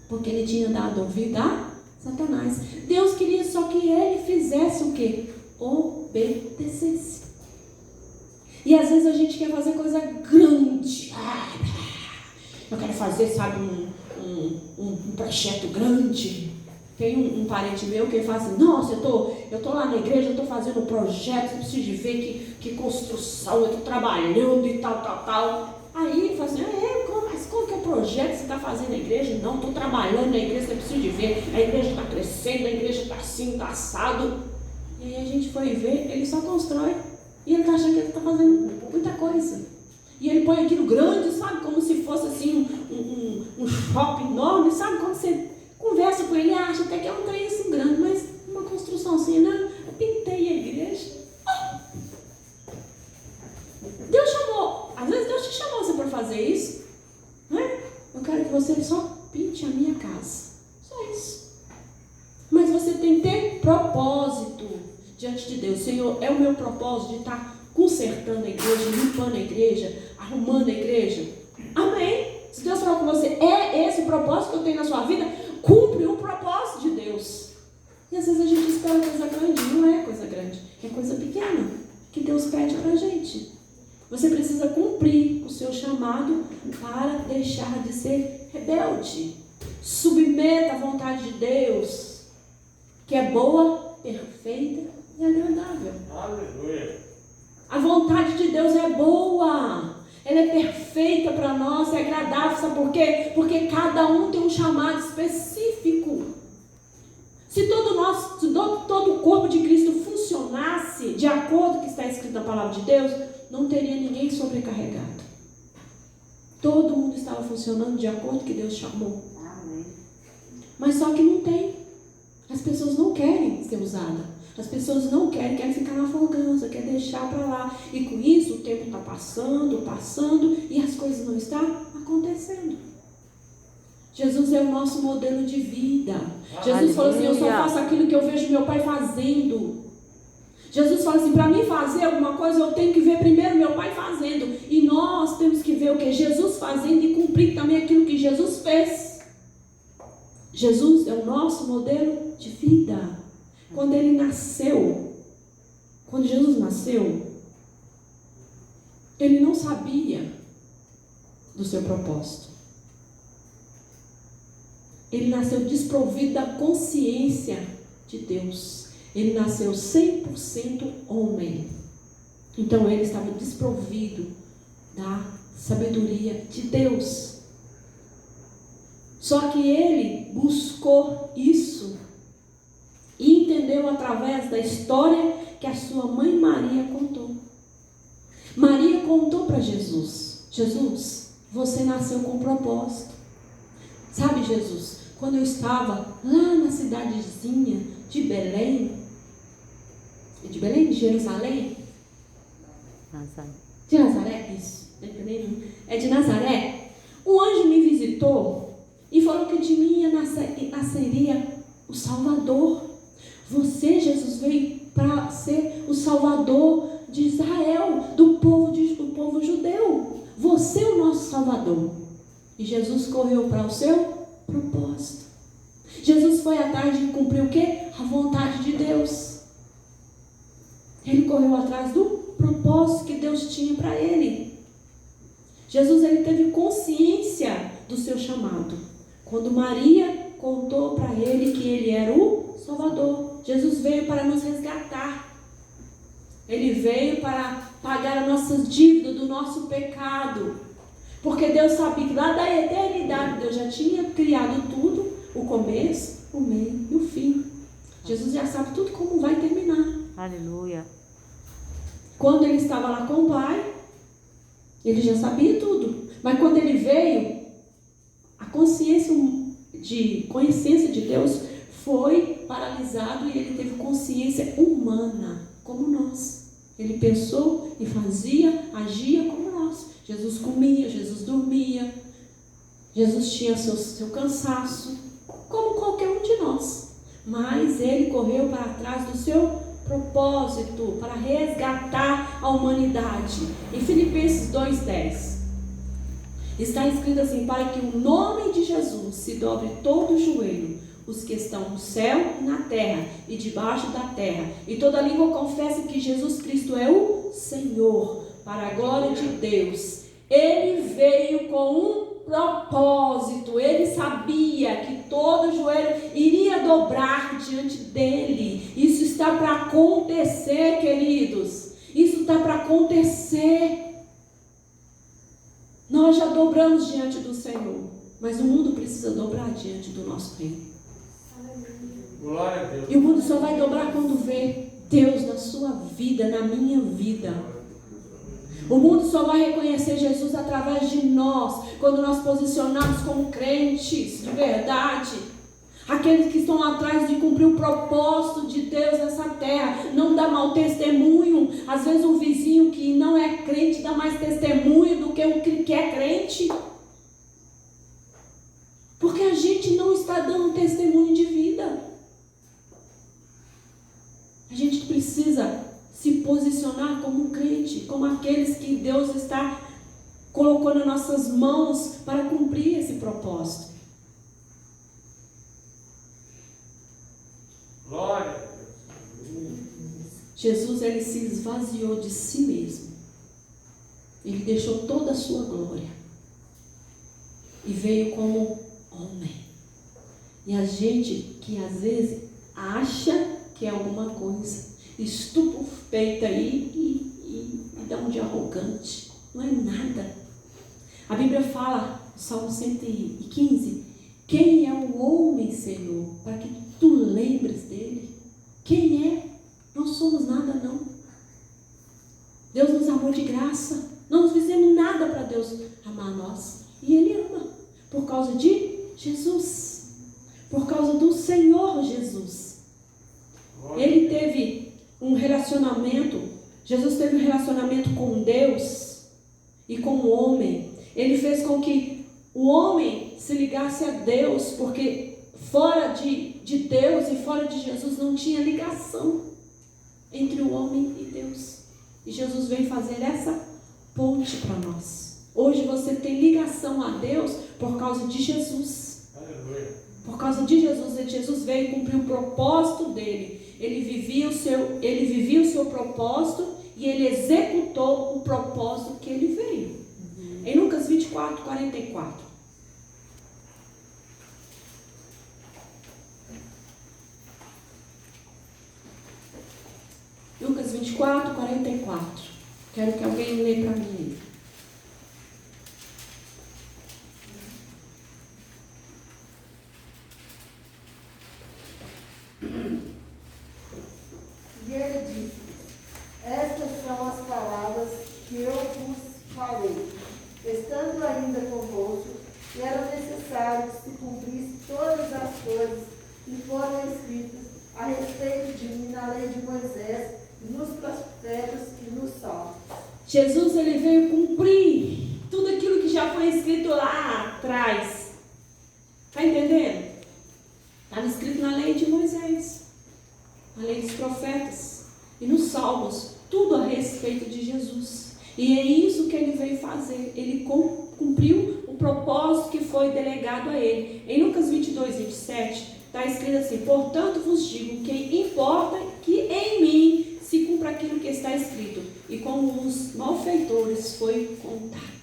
Porque ele tinha dado ouvido a Satanás. Deus queria só que ele fizesse o quê? Obedecesse. E às vezes a gente quer fazer coisa grande. Eu quero fazer, sabe, um projeto grande. Tem um parente meu que fala assim: nossa, eu tô lá na igreja, eu estou fazendo um projeto, você precisa de ver que construção, eu estou trabalhando e tal. Aí ele fala assim: mas como que é o projeto que você está fazendo na igreja? Não, estou trabalhando na igreja, você precisa de ver, a igreja está crescendo, a igreja está assim, está assado. E aí a gente foi ver, ele só constrói, e ele está achando que ele está fazendo muita coisa. E ele põe aquilo grande, sabe, como se fosse assim um shopping enorme, sabe, quando você conversa com ele, acha até que é um trem assim grande, mas uma construção assim, né? Eu pintei a igreja. Deus chamou, às vezes Deus te chamou você para fazer isso, né? Eu quero que você só pinte a minha casa, só isso. Mas você tem que ter propósito diante de Deus. Senhor, é o meu propósito de estar consertando a igreja, limpando a igreja, arrumando a igreja. Amém? Se Deus falou com você, é esse o propósito que eu tenho na sua vida, cumpre o propósito de Deus. E às vezes a gente espera coisa grande, não é coisa grande, é coisa pequena que Deus pede pra gente. Você precisa cumprir o seu chamado para deixar de ser rebelde. Submeta à vontade de Deus, que é boa, perfeita e agradável. Aleluia. A vontade de Deus é boa, ela é perfeita para nós, é agradável. Sabe por quê? Porque cada um tem um chamado específico. Se todo o corpo de Cristo funcionasse de acordo com o que está escrito na palavra de Deus, não teria ninguém sobrecarregado. Todo mundo estava funcionando de acordo com o que Deus chamou. Amém. Mas só que não tem. As pessoas não querem ser usadas. As pessoas não querem ficar na folgança, querem deixar para lá. E com isso o tempo está passando e as coisas não estão acontecendo. Jesus é o nosso modelo de vida. Jesus falou assim: eu só faço aquilo que eu vejo meu Pai fazendo. Jesus fala assim: para mim fazer alguma coisa, eu tenho que ver primeiro meu Pai fazendo. E nós temos que ver o que Jesus fazendo e cumprir também aquilo que Jesus fez. Jesus é o nosso modelo de vida. Quando Jesus nasceu, ele não sabia do seu propósito. Ele nasceu desprovido da consciência de Deus. Ele nasceu 100% homem. Então ele estava desprovido da sabedoria de Deus. Só que ele buscou isso e entendeu através da história que a sua mãe Maria contou. Maria contou para Jesus: Jesus, você nasceu com propósito. Sabe, Jesus, quando eu estava lá na cidadezinha de Belém, de Jerusalém? Nazaré. De Nazaré? Isso. É de Nazaré. Um anjo me visitou e falou que de mim nasceria o Salvador. Você, Jesus, veio para ser o Salvador de Israel, do povo judeu. Você é o nosso Salvador. E Jesus correu para o seu propósito. Jesus foi atrás de cumprir o quê? A vontade de Deus. correu atrás do propósito que Deus tinha para ele. Jesus, ele teve consciência do seu chamado. Quando Maria contou para ele que ele era o Salvador, Jesus veio para nos resgatar. Ele veio para pagar as nossas dívidas do nosso pecado. Porque Deus sabia que lá da eternidade Deus já tinha criado tudo, o começo, o meio e o fim. Jesus já sabe tudo como vai terminar. Aleluia. Quando ele estava lá com o Pai, ele já sabia tudo. Mas quando ele veio, a consciência de Deus foi paralisado e ele teve consciência humana, como nós. Ele pensou e fazia, agia como nós. Jesus comia, Jesus dormia, Jesus tinha seu cansaço, como qualquer um de nós. Mas ele correu para trás do seu propósito, para resgatar a humanidade. Em Filipenses 2:10 está escrito assim: para que o nome de Jesus se dobre todo o joelho, os que estão no céu e na terra e debaixo da terra, e toda língua confesse que Jesus Cristo é o Senhor, para a glória de Deus. Ele veio com um propósito. Ele sabia que todo joelho iria dobrar diante dele. Isso está para acontecer, queridos. Isso está para acontecer. Nós já dobramos diante do Senhor, mas o mundo precisa dobrar diante do nosso reino. Glória a Deus. E o mundo só vai dobrar quando vê Deus na sua vida, na minha vida. O mundo só vai reconhecer Jesus através de nós, quando nós posicionamos como crentes de verdade. Aqueles que estão atrás de cumprir o propósito de Deus nessa terra, não dá mau testemunho. Às vezes um vizinho que não é crente dá mais testemunho do que um que é crente. Porque a gente não está dando testemunho de vida. A gente precisa se posicionar como um crente, como aqueles que Deus está colocando nas nossas mãos para cumprir esse propósito. Glória a Deus. Jesus, ele se esvaziou de si mesmo. Ele deixou toda a sua glória e veio como homem. E a gente que às vezes acha que é alguma coisa, estupa o peito aí e dá um de arrogante. Não é nada. A Bíblia fala, no Salmo 115, quem é o homem, Senhor, para que tu lembres dele? Quem é? Não somos nada, não. Deus nos amou de graça. Não nos fizemos nada para Deus amar nós. E Ele ama. Por causa de Jesus. Por causa do Senhor Jesus. Ele teve um relacionamento. Jesus teve um relacionamento com Deus e com o homem. Ele fez com que o homem se ligasse a Deus, porque fora de Deus e fora de Jesus não tinha ligação entre o homem e Deus. E Jesus veio fazer essa ponte para nós. Hoje você tem ligação a Deus por causa de Jesus. Aleluia. Por causa de Jesus. E Jesus veio cumprir o propósito dele. Ele vivia o seu propósito e ele executou o propósito que ele veio. Em Lucas 24, 44. Lucas 24, 44. Quero que alguém lê para mim. E ele disse: estas são as palavras que eu vos falei, estando ainda convosco, e era necessário que se cumprisse todas as coisas que foram escritas a respeito de mim na lei de Moisés, nos profetas e nos salmos. Jesus, ele veio cumprir tudo aquilo que já foi escrito lá atrás. Está entendendo? Estava escrito na lei de Moisés, na lei dos profetas e nos salmos, tudo a respeito de Jesus. E é isso que ele veio fazer. Ele cumpriu o propósito que foi delegado a ele. Em Lucas 22, 27, está escrito assim: portanto vos digo que importa que em mim se cumpra aquilo que está escrito dos malfeitores foi contado.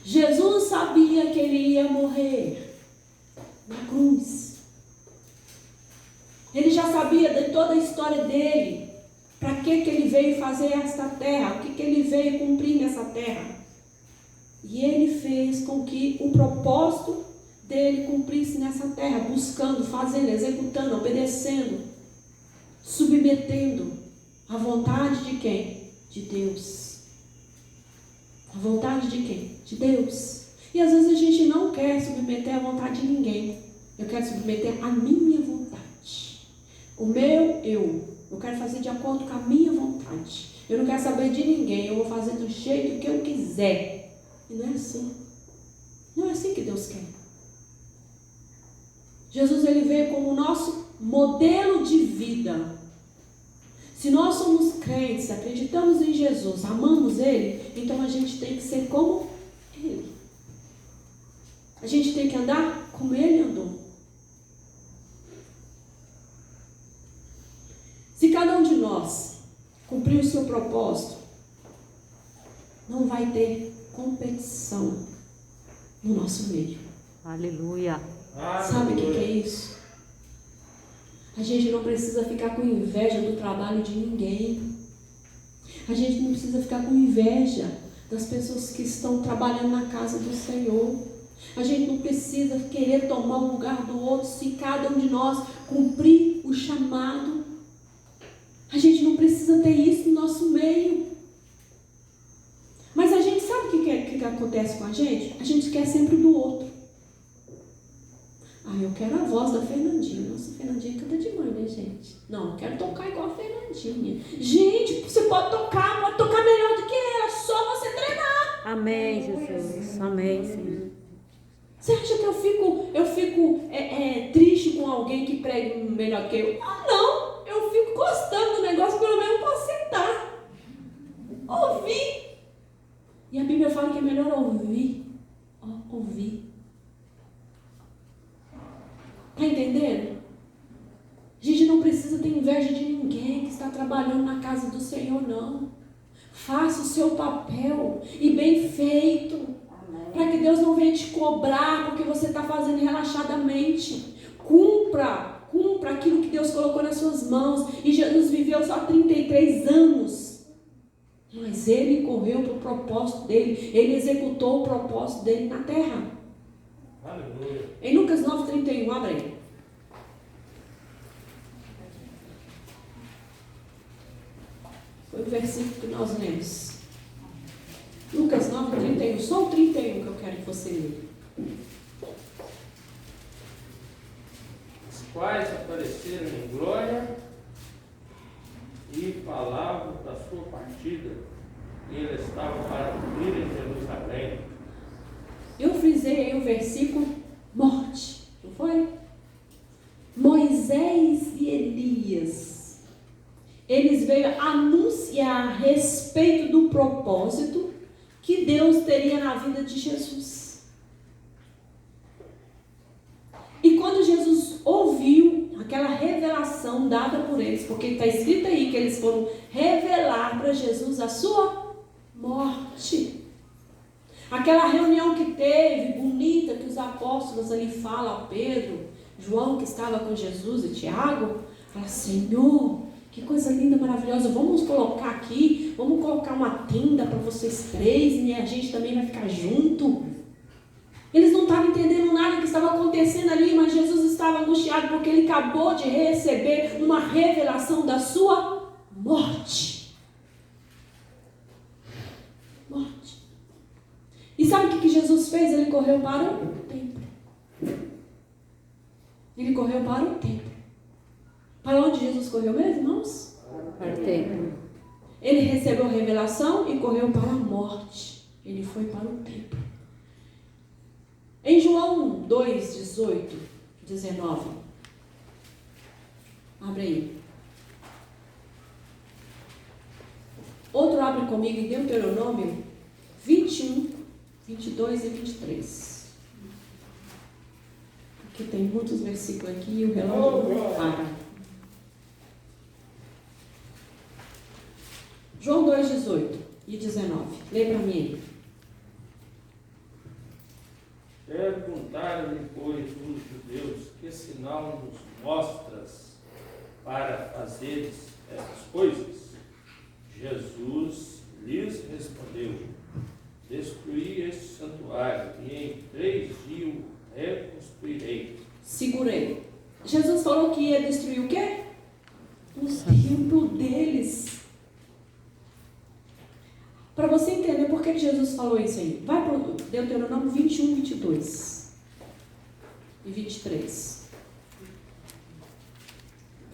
Jesus sabia que ele ia morrer na cruz. Ele já sabia de toda a história dele. Para que ele veio fazer esta terra? O que ele veio cumprir nessa terra? E ele fez com que o propósito dele cumprisse nessa terra, buscando, fazendo, executando, obedecendo, submetendo à vontade de quem? De Deus. A vontade de quem? De Deus. E às vezes a gente não quer submeter à vontade de ninguém. Eu quero submeter à minha vontade. O meu eu quero fazer de acordo com a minha vontade. Eu não quero saber de ninguém. Eu vou fazer do jeito que eu quiser. E não é assim. Não é assim que Deus quer. Jesus, ele veio como o nosso modelo de vida. Se nós somos crentes, acreditamos em Jesus, amamos Ele, então a gente tem que ser como Ele. A gente tem que andar como Ele andou. Se cada um de nós cumprir o seu propósito, não vai ter competição no nosso meio. Aleluia. Sabe o que é isso? A gente não precisa ficar com inveja do trabalho de ninguém. A gente não precisa ficar com inveja das pessoas que estão trabalhando na casa do Senhor. A gente não precisa querer tomar o lugar do outro se cada um de nós cumprir o chamado. A gente não precisa ter isso no nosso meio. Mas a gente sabe o que acontece com a gente? A gente quer sempre do outro. Eu quero a voz da Fernandinha. Nossa, a Fernandinha canta demais, né, gente? Não, eu quero tocar igual a Fernandinha. Gente, você pode tocar melhor do que ela, só você treinar. Amém, Jesus. Amém, Senhor. Você acha que eu fico triste com alguém que prega melhor que eu? Não, eu fico gostando do negócio, pelo menos eu posso sentar. Ouvir. E a Bíblia fala que é melhor ouvir. Ouvir. Está entendendo? A gente não precisa ter inveja de ninguém que está trabalhando na casa do Senhor, não. Faça o seu papel e bem feito. Para que Deus não venha te cobrar porque você está fazendo relaxadamente. Cumpra aquilo que Deus colocou nas suas mãos. E Jesus viveu só 33 anos. Mas ele correu para o propósito dele. Ele executou o propósito dele na terra. Aleluia. Em Lucas 9:31, abre aí. Foi o versículo que nós lemos. Lucas 9:31, só o 31 que eu quero que você leia. Os quais apareceram em glória e falavam da sua partida, e ele estava para cumprir em Jerusalém. Eu frisei aí o versículo morte, não foi? Moisés e Elias, eles veio anunciar a respeito do propósito que Deus teria na vida de Jesus. E quando Jesus ouviu aquela revelação dada por eles, porque está escrito aí que eles foram revelar para Jesus a sua morte. Aquela reunião que teve, bonita, que os apóstolos ali falam, Pedro, João que estava com Jesus e Tiago, fala, Senhor, que coisa linda, maravilhosa, vamos colocar aqui, vamos colocar uma tenda para vocês três, e a gente também vai ficar junto. Eles não estavam entendendo nada que estava acontecendo ali, mas Jesus estava angustiado porque ele acabou de receber uma revelação da sua morte. Morte. E sabe o que Jesus fez? Ele correu para o templo. Ele correu para o templo. Para onde Jesus correu mesmo, irmãos? Para o templo. Ele recebeu a revelação e correu para a morte. Ele foi para o templo. Em João 2, 18, 19. Abre aí. Outro abre comigo em Deuteronômio 21, 22 e 23. Porque tem muitos versículos aqui e o relógio não para. João 2,18. e 19. Lê para mim aí. Perguntaram-lhe, pois, os judeus, que sinal nos mostras para fazeres essas coisas? Jesus lhes respondeu: destruí este santuário, e em 3 dias o reconstruirei. Segurei. Jesus falou que ia destruir o quê? O templo deles. Para você entender por que Jesus falou isso aí, vai para o Deuteronômio 21, 22 e 23.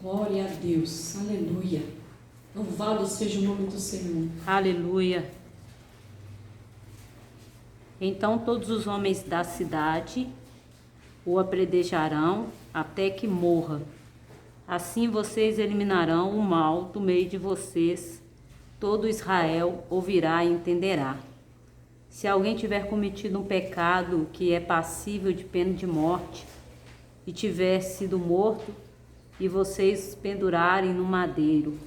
Glória a Deus, aleluia. Louvado seja o nome do Senhor. Aleluia. Então todos os homens da cidade o apedrejarão até que morra. Assim vocês eliminarão o mal do meio de vocês. Todo Israel ouvirá e entenderá. Se alguém tiver cometido um pecado que é passível de pena de morte e tiver sido morto, e vocês pendurarem no madeiro,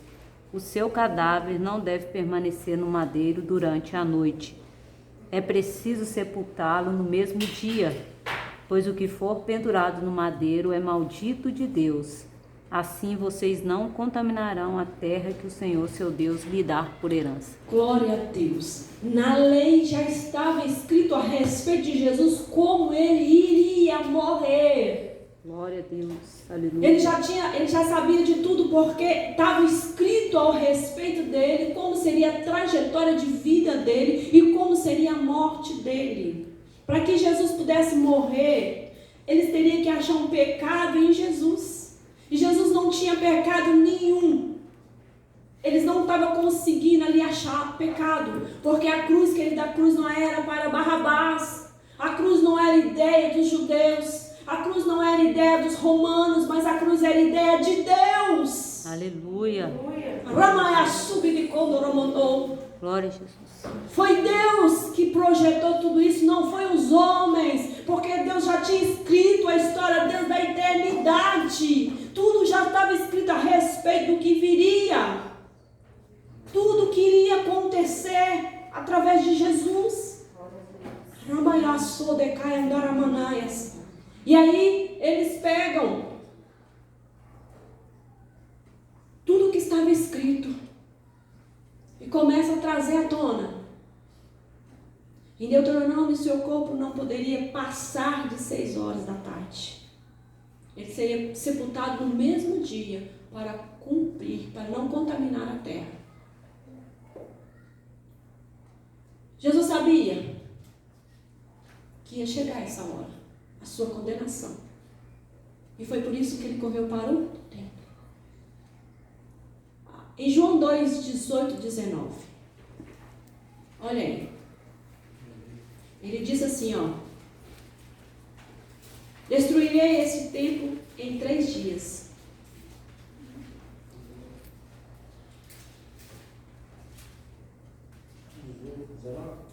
o seu cadáver não deve permanecer no madeiro durante a noite. É preciso sepultá-lo no mesmo dia, pois o que for pendurado no madeiro é maldito de Deus. Assim vocês não contaminarão a terra que o Senhor, seu Deus, lhe dá por herança. Glória a Deus. Na lei já estava escrito a respeito de Jesus como ele iria morrer. Glória a Deus. Aleluia. Ele já sabia de tudo, porque estava escrito ao respeito dele como seria a trajetória de vida dele e como seria a morte dele. Para que Jesus pudesse morrer, eles teriam que achar um pecado em Jesus. E Jesus não tinha pecado nenhum. Eles não estavam conseguindo ali achar pecado, porque a cruz, querida, a cruz não era para Barrabás. A cruz não era ideia dos judeus. A cruz não era ideia dos romanos, mas a cruz era ideia de Deus. Aleluia. Glória a Jesus. Foi Deus que projetou tudo isso, não foi os homens, porque Deus já tinha escrito a história desde a eternidade. Tudo já estava escrito a respeito do que viria. Tudo que iria acontecer através de Jesus. E aí eles pegam tudo que estava escrito e começam a trazer à tona. Em Deuteronômio, seu corpo não poderia passar de 6 horas da tarde. Ele seria sepultado no mesmo dia para cumprir, para não contaminar a terra. Jesus sabia que ia chegar essa hora, a sua condenação. E foi por isso que ele correu para o templo. Em João 2, 18, 19. Olha aí. Ele diz assim, ó. Destruirei esse templo em 3 dias.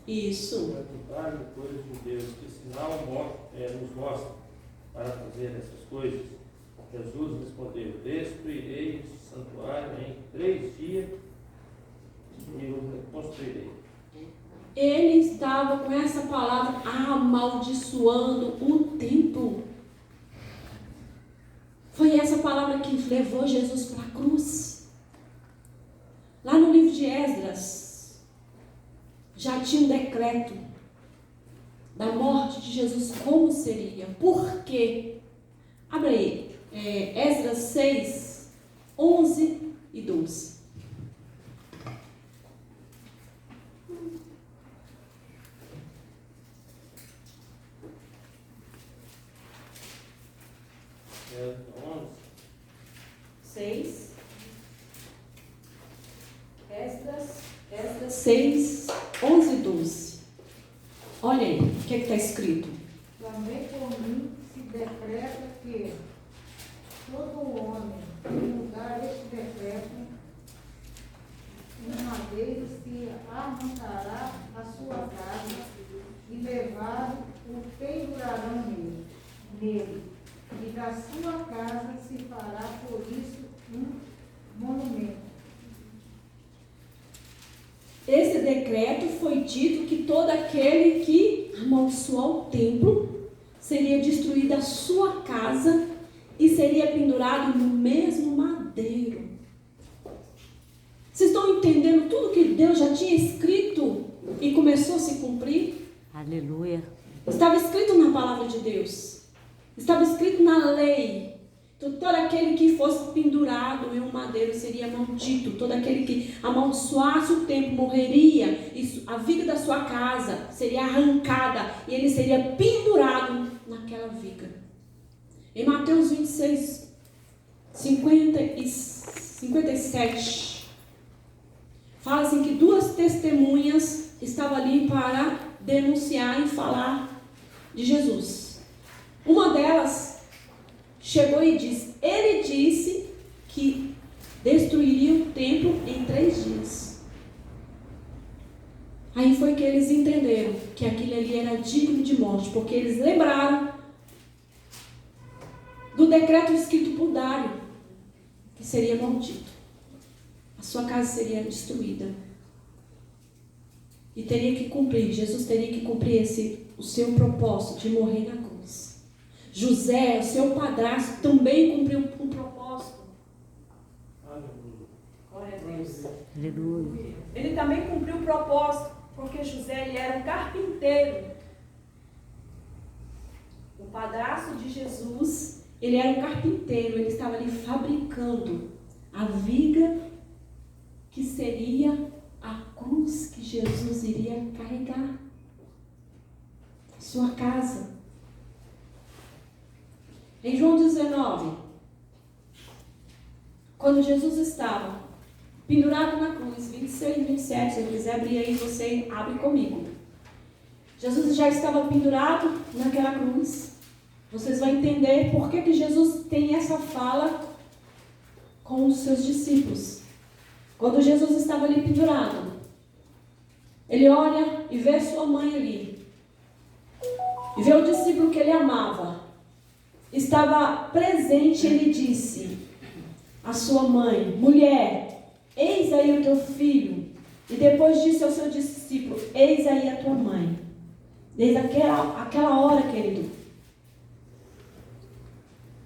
Isso. Perguntaram depois os judeus, que sinal nos mostra para fazer essas coisas? Jesus respondeu: destruirei este santuário em 3 dias e o reconstruirei. Ele estava com essa palavra amaldiçoando o templo. Foi essa palavra que levou Jesus para a cruz. Lá no livro de Esdras, já tinha um decreto da morte de Jesus, como seria. Por quê? Abre aí, Esdras 6, 11 e 12. Esdras 6. Esdras 6, 11 e 12. Olha aí, o que está escrito? Também por mim se decreta que todo homem que mudar este decreto, um madeiro se arrancará a sua casa e levado o pendurarão nele, e da sua casa se fará por isso um monumento. Esse decreto foi dito que todo aquele que amaldiçoar o templo seria destruída a sua casa e seria pendurado no mesmo madeiro. Vocês estão entendendo tudo que Deus já tinha escrito e começou a se cumprir? Aleluia. Estava escrito na palavra de Deus. Estava escrito na lei. Então, todo aquele que fosse pendurado em um madeiro seria maldito. Todo aquele que amaldiçoasse o templo morreria. A viga da sua casa seria arrancada e ele seria pendurado naquela viga. Em Mateus 26, 57, fala assim que 2 testemunhas estavam ali para denunciar e falar de Jesus. Uma delas chegou e disse: ele disse que destruiria o templo em 3 dias. Aí foi que eles entenderam que aquilo ali era digno de morte, porque eles lembraram do decreto escrito por Dário, que seria maldito. A sua casa seria destruída. E teria que cumprir, Jesus teria que cumprir o seu propósito de morrer na cruz. José, o seu padrasto, também cumpriu um propósito. Aleluia. Glória a Deus. Aleluia. Ele também cumpriu o propósito, porque José ele era um carpinteiro. O padrasto de Jesus, ele era um carpinteiro, ele estava ali fabricando a viga que seria a cruz que Jesus iria carregar. Sua casa. Em João 19, quando Jesus estava pendurado na cruz, 26 e 27, se eu quiser abrir aí, você abre comigo. Jesus já estava pendurado naquela cruz. Vocês vão entender por que Jesus tem essa fala com os seus discípulos. Quando Jesus estava ali pendurado, ele olha e vê sua mãe ali. E vê o discípulo que ele amava. Estava presente, ele disse à sua mãe: mulher, eis aí o teu filho. E depois disse ao seu discípulo: eis aí a tua mãe. Desde aquela hora, querido,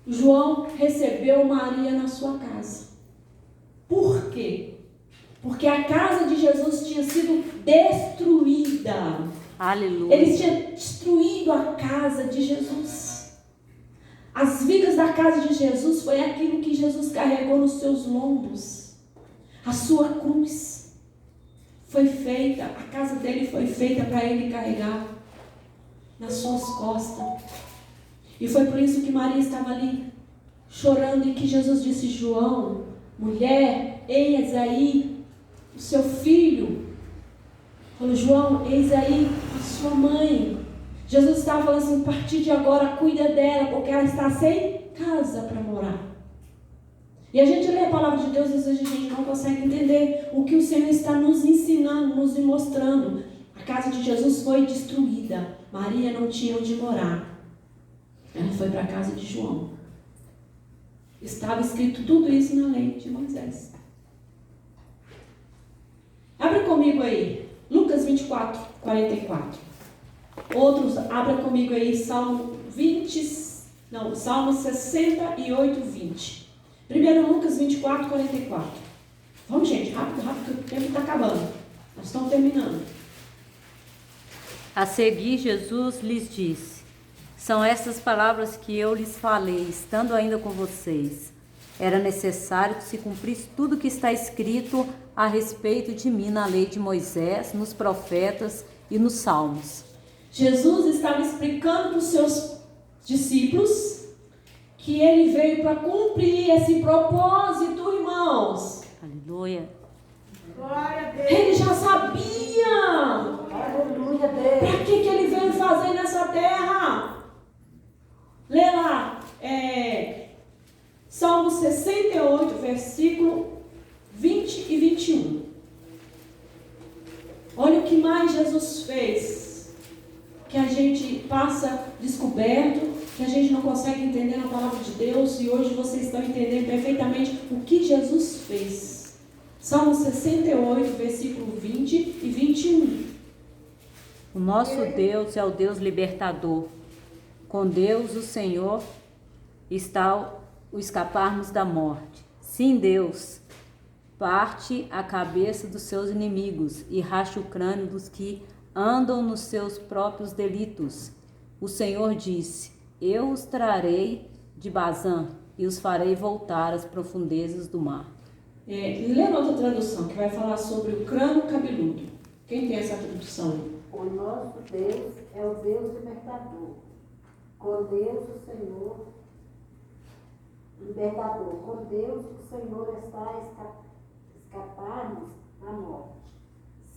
João recebeu Maria na sua casa. Por quê? Porque a casa de Jesus tinha sido destruída. Aleluia. Eles tinham destruído a casa de Jesus. As vigas da casa de Jesus foi aquilo que Jesus carregou nos seus lombos. A sua cruz foi feita, a casa dele foi feita para ele carregar nas suas costas. E foi por isso que Maria estava ali chorando e que Jesus disse: João, mulher, eis aí o seu filho. Falou: João, eis aí a sua mãe. Jesus estava falando assim: a partir de agora cuida dela, porque ela está sem casa para morar. E a gente lê a palavra de Deus e às vezes a gente não consegue entender o que o Senhor está nos ensinando, nos mostrando. A casa de Jesus foi destruída. Maria não tinha onde morar. Ela foi para a casa de João. Estava escrito tudo isso na lei de Moisés. Abre comigo aí, Lucas 24, 44. Outros, abra comigo aí, Salmo 68, 20. Primeiro Lucas 24, 44. Vamos, gente, rápido, que o tempo está acabando. Nós estamos terminando. A seguir, Jesus lhes disse: são essas palavras que eu lhes falei, estando ainda com vocês. Era necessário que se cumprisse tudo que está escrito a respeito de mim na lei de Moisés, nos profetas e nos salmos. Jesus estava explicando para os seus discípulos que ele veio para cumprir esse propósito, irmãos. Aleluia. Glória a Deus. Ele já sabia Aleluia, Deus. para que ele veio fazer nessa terra. Lê lá, Salmo 68, versículo 20 e 21. Olha o que mais Jesus fez, que a gente passa descoberto, que a gente não consegue entender na palavra de Deus, e hoje vocês estão entendendo perfeitamente o que Jesus fez. Salmo 68, versículo 20 e 21. O nosso Deus é o Deus libertador. Com Deus, o Senhor, está o escaparmos da morte. Sim, Deus parte a cabeça dos seus inimigos e racha o crânio dos que andam nos seus próprios delitos. O Senhor disse: eu os trarei de Bazã e os farei voltar às profundezas do mar. Lê uma outra tradução que vai falar sobre o crânio cabeludo. Quem tem essa tradução? O nosso Deus é o Deus libertador. Com Deus o Senhor, libertador. Com Deus o Senhor está a escaparmos da morte.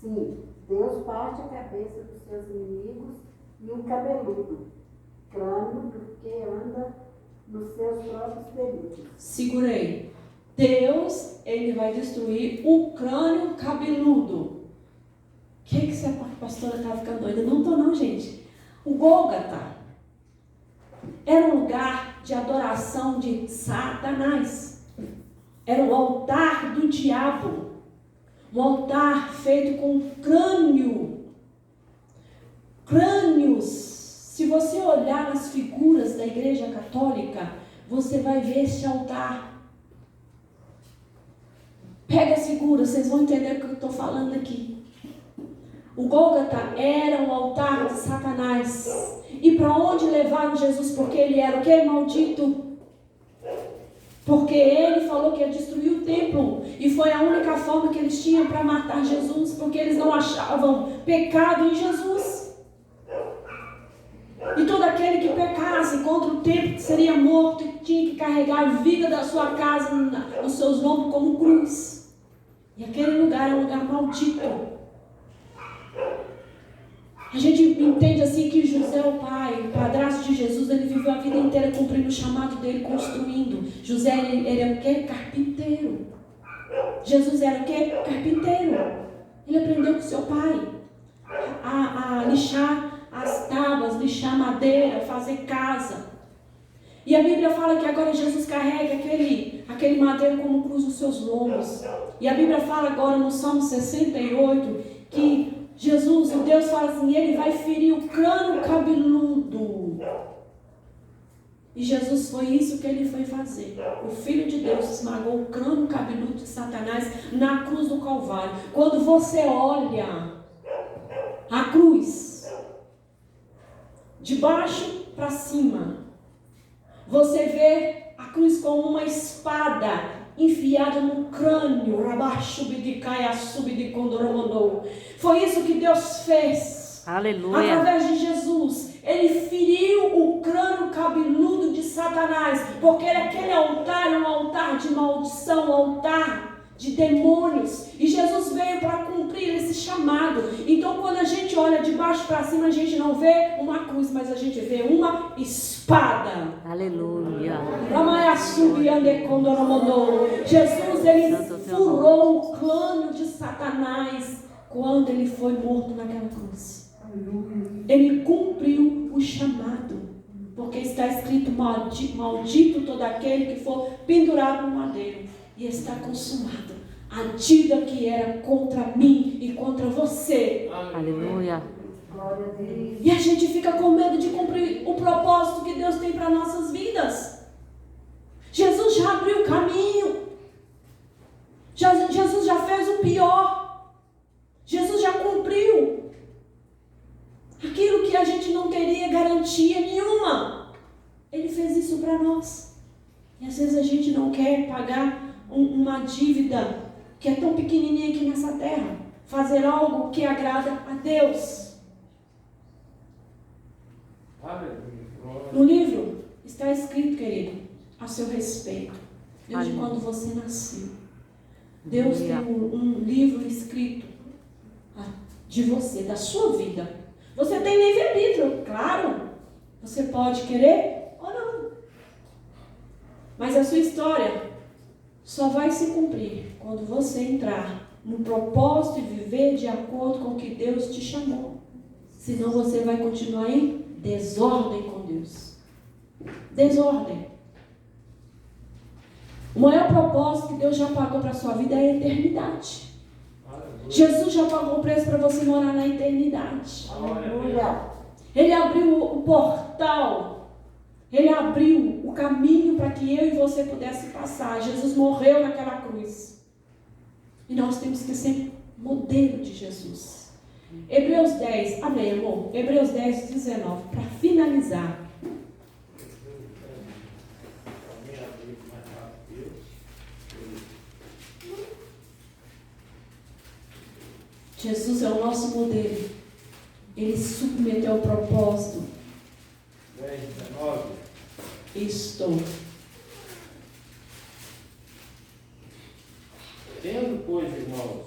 Sim, Deus parte a cabeça dos seus inimigos e um cabeludo, crânio do que anda nos seus próprios delitos. Segurei. Deus, ele vai destruir o crânio cabeludo. Que essa pastora tá ficando doida? Não tô não, gente. O Gólgota era um lugar de adoração de Satanás. Era o altar do diabo. Um altar feito com crânio. Crânios. Se você olhar nas figuras da Igreja Católica, você vai ver esse altar. Pega as figuras, vocês vão entender o que eu estou falando aqui. O Gólgota era um altar de Satanás. E para onde levaram Jesus? Porque ele era o quê? Maldito. Porque ele falou que ia destruir o templo. E foi a única forma que eles tinham para matar Jesus. Porque eles não achavam pecado em Jesus. E todo aquele que pecasse contra o templo seria morto e tinha que carregar a vida da sua casa nos seus lombos como cruz. E aquele lugar é um lugar maldito. A gente entende assim que José, o pai, o padrasto de Jesus, ele viveu a vida inteira cumprindo o chamado dele, construindo. José, ele é o quê? Carpinteiro. Jesus era o quê? Carpinteiro. Ele aprendeu com seu pai a lixar as tábuas, lixar madeira, fazer casa. E a Bíblia fala que agora Jesus carrega aquele madeiro como cruz nos seus lombos. E a Bíblia fala agora no Salmo 68 que Jesus, o Deus, fala assim, ele vai ferir o crânio cabeludo. E Jesus, foi isso que ele foi fazer. O Filho de Deus esmagou o crânio cabeludo de Satanás na cruz do Calvário. Quando você olha a cruz, de baixo para cima, você vê a cruz como uma espada enfiada no crânio. Foi isso que Deus fez. Aleluia. Através de Jesus. Ele feriu o crânio cabeludo de Satanás. Porque aquele altar é um altar de maldição, um altar de demônios. E Jesus veio para cumprir esse chamado. Então quando a gente olha de baixo para cima, a gente não vê uma cruz, mas a gente vê uma espada. Aleluia. Jesus, ele furou o crânio de Satanás quando ele foi morto naquela cruz. Ele cumpriu o chamado. Porque está escrito, maldito todo aquele que for pendurado no madeiro. E está consumado a dívida que era contra mim e contra você. Aleluia. E a gente fica com medo de cumprir o propósito que Deus tem para nossas vidas. Jesus já abriu o caminho. Jesus já fez o pior. Jesus já cumpriu aquilo que a gente não teria garantia nenhuma. Ele fez isso para nós. E às vezes a gente não quer pagar uma dívida que é tão pequenininha aqui nessa terra. Fazer algo que agrada a Deus. No livro está escrito, querido, a seu respeito, desde quando você nasceu. Deus tem um livro escrito de você, da sua vida. Você tem livre-arbítrio, claro. Você pode querer ou não. Mas a sua história só vai se cumprir quando você entrar no propósito e viver de acordo com o que Deus te chamou. Senão você vai continuar em desordem com Deus. Desordem. O maior propósito que Deus já pagou para a sua vida é a eternidade. Aleluia. Jesus já pagou o preço para você morar na eternidade. Aleluia. Ele abriu o portal. Ele abriu o caminho para que eu e você pudesse passar. Jesus morreu naquela cruz. E nós temos que ser modelo de Jesus. Hebreus 10, amém, amor? Hebreus 10, 19, para finalizar. Jesus é o nosso modelo. Ele submeteu ao propósito. 10, 19. Estou. Tendo, pois, irmãos,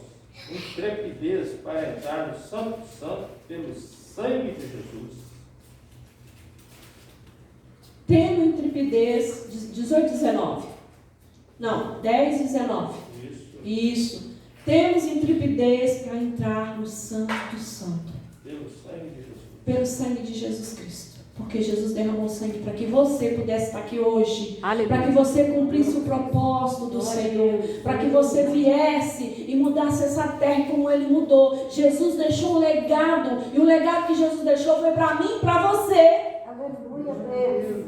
intrepidez para entrar no Santo Santo pelo sangue de Jesus. Tendo intrepidez, 18, 19. Não, 10, 19. Isso. Isso. Temos intrepidez para entrar no Santo do Santo. Pelo sangue de Jesus. Pelo sangue de Jesus Cristo. Porque Jesus derramou sangue para que você pudesse estar aqui hoje. Aleluia. Para que você cumprisse o propósito do Senhor. Para que você viesse e mudasse essa terra como Ele mudou. Jesus deixou um legado. E o legado que Jesus deixou foi para mim e para você. Aleluia, Deus.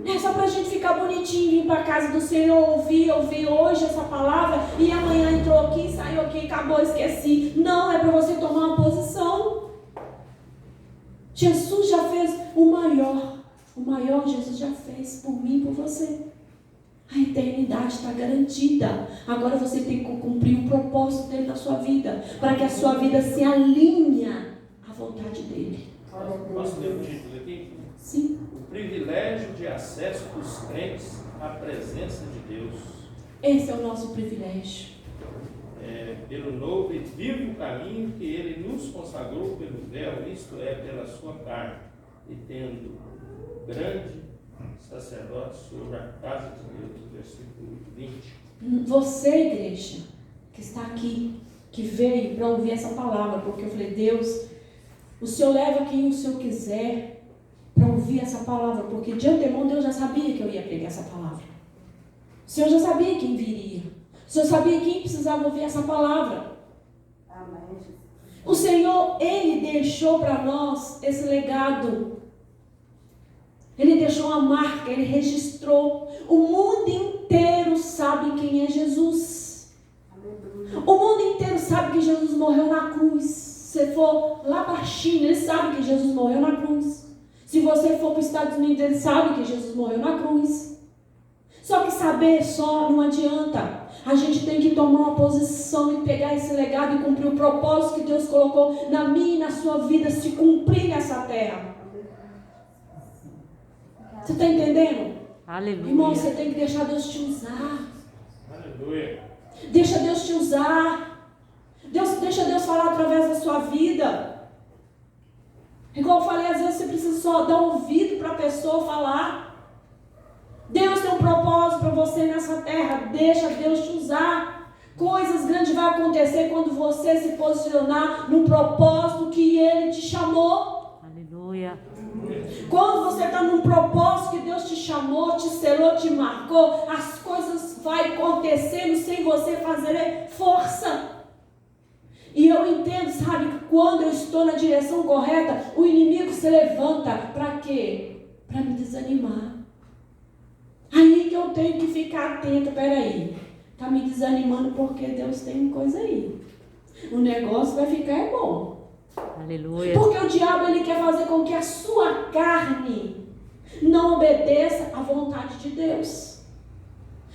Não é só para a gente ficar bonitinho, vir para a casa do Senhor, ouvir hoje essa palavra e amanhã entrou aqui, saiu aqui, acabou, esqueci. Não, é para você tomar uma posição. Jesus já fez o maior Jesus já fez por mim e por você. A eternidade está garantida. Agora você tem que cumprir o propósito dele na sua vida, para que a sua vida se alinhe à vontade dele. Posso ler o título aqui? Sim. O privilégio de acesso dos crentes à presença de Deus. Esse é o nosso privilégio. Pelo novo e vivo caminho que Ele nos consagrou pelo véu, isto é, pela sua carne, e tendo grande sacerdote sobre a casa de Deus, versículo 20. Você, igreja, que está aqui, que veio para ouvir essa palavra, porque eu falei, Deus, o Senhor leva quem o Senhor quiser para ouvir essa palavra, porque de antemão Deus já sabia que eu ia pregar essa palavra. O Senhor já sabia quem viria. O Senhor sabia quem precisava ouvir essa palavra. Amém. O Senhor, Ele deixou para nós esse legado. Ele deixou uma marca, Ele registrou. O mundo inteiro sabe quem é Jesus. O mundo inteiro sabe que Jesus morreu na cruz. Se você for lá para a China, eles sabem que Jesus morreu na cruz. Se você for para os Estados Unidos, eles sabem que Jesus morreu na cruz. Só que saber só não adianta. A gente tem que tomar uma posição e pegar esse legado e cumprir o propósito que Deus colocou na minha e na sua vida, se cumprir nessa terra. Você está entendendo? Aleluia. Irmão, você tem que deixar Deus te usar. Aleluia. Deixa Deus te usar. Deixa Deus falar através da sua vida. Igual eu falei, às vezes você precisa só dar ouvido para a pessoa falar. Deus tem um propósito para você nessa terra. Deixa Deus te usar. Coisas grandes vão acontecer quando você se posicionar no propósito que Ele te chamou. Aleluia. Quando você está num propósito que Deus te chamou, te selou, te marcou, as coisas vão acontecendo sem você fazer força. E eu entendo, sabe, que quando eu estou na direção correta, o inimigo se levanta. Para quê? Para me desanimar. Aí que eu tenho que ficar atenta. Peraí, está me desanimando porque Deus tem coisa aí. O negócio vai ficar bom. Aleluia. Porque o diabo, ele quer fazer com que a sua carne não obedeça à vontade de Deus.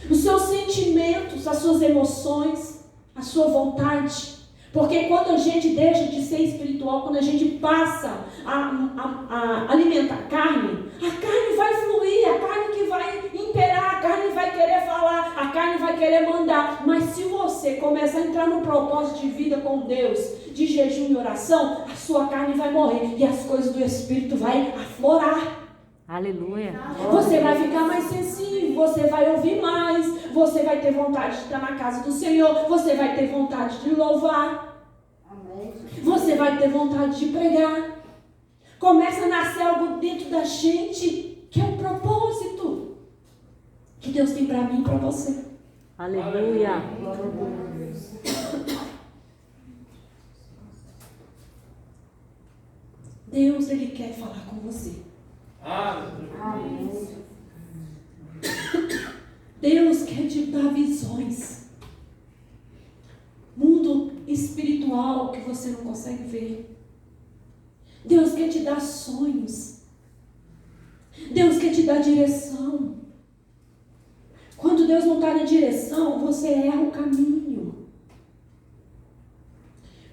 Os seus sentimentos, as suas emoções, a sua vontade. Porque quando a gente deixa de ser espiritual, quando a gente passa a alimentar a carne vai fluir, a carne que vai imperar, a carne vai querer falar, a carne vai querer mandar. Mas se você começar a entrar num propósito de vida com Deus, de jejum e oração, a sua carne vai morrer e as coisas do Espírito vai aflorar. Aleluia. Você vai ficar mais sensível, você vai ouvir mais, você vai ter vontade de estar na casa do Senhor, você vai ter vontade de louvar, Amém. você vai ter vontade de pregar. Começa a nascer algo dentro da gente, que é um propósito que Deus tem para mim e para você. Aleluia. Deus, Ele quer falar com você. Aleluia. Deus quer te dar visões. Mundo espiritual que você não consegue ver. Deus quer te dar sonhos. Deus quer te dar direção. Quando Deus não está na direção, você erra o caminho.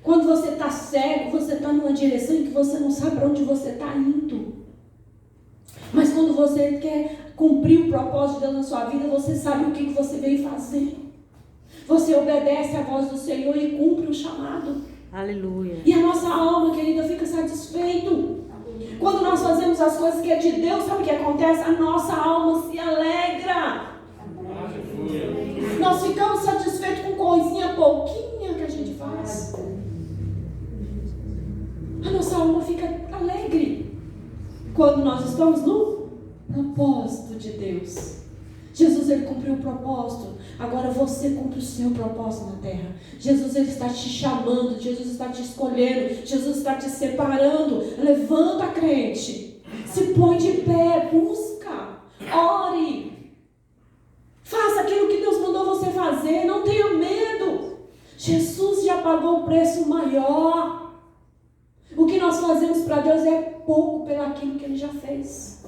Quando você está cego, você está numa direção em que você não sabe para onde você está indo. Mas quando você quer cumprir o propósito de Deus na sua vida, você sabe o que você veio fazer. Você obedece à voz do Senhor e cumpre o chamado. Aleluia. E a nossa alma, querida, fica satisfeito. Quando nós fazemos as coisas que é de Deus, sabe o que acontece? A nossa alma se alegra. Aleluia. Nós ficamos satisfeitos com coisinha pouquinha que a gente faz. A nossa alma fica alegre quando nós estamos no propósito de Deus. Jesus, Ele cumpriu o propósito. Agora você cumpre o seu propósito na terra. Jesus, Ele está te chamando. Jesus está te escolhendo. Jesus está te separando. Levanta, crente. Se põe de pé. Busca. Ore. Faça aquilo que Deus mandou você fazer. Não tenha medo. Jesus já pagou o preço maior. O que nós fazemos para Deus é pouco pelo aquilo que Ele já fez.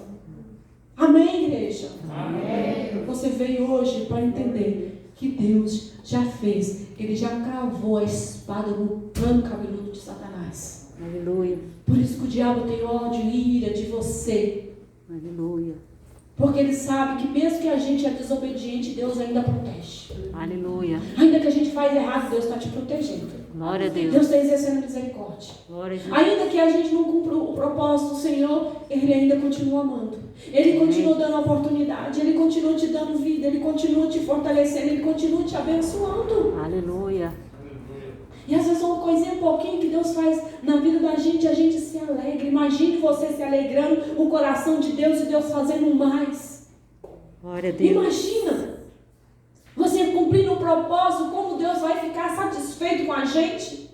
Amém, igreja? Amém. Você veio hoje para entender que Deus já fez. Ele já cravou a espada no pano cabeludo de Satanás. Aleluia. Por isso que o diabo tem ódio e ira de você. Aleluia. Porque ele sabe que mesmo que a gente é desobediente, Deus ainda protege. Aleluia. Ainda que a gente faz errado, Deus está te protegendo. Glória a Deus. Deus está exercendo misericórdia. Glória a Deus. Ainda que a gente não cumpra o propósito do Senhor, Ele ainda continua amando. Ele continua dando oportunidade. Ele continua te dando vida. Ele continua te fortalecendo. Ele continua te abençoando. Aleluia. E às vezes uma coisinha pouquinho que Deus faz na vida da gente, a gente se alegra. Imagine você se alegrando, o coração de Deus e Deus fazendo mais. Glória a Deus. Imagina você cumprindo o propósito, como Deus vai ficar satisfeito com a gente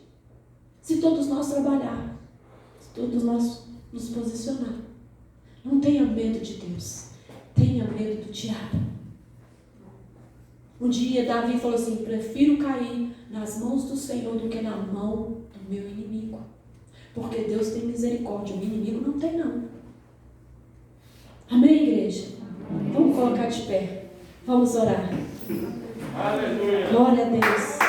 se todos nós trabalharmos, se todos nós nos posicionarmos. Não tenha medo de Deus, tenha medo do diabo. Um dia Davi falou assim: prefiro cair nas mãos do Senhor do que na mão do meu inimigo, porque Deus tem misericórdia, o inimigo não tem não. Amém, igreja? Vamos colocar de pé, vamos orar. Aleluia. Glória a Deus.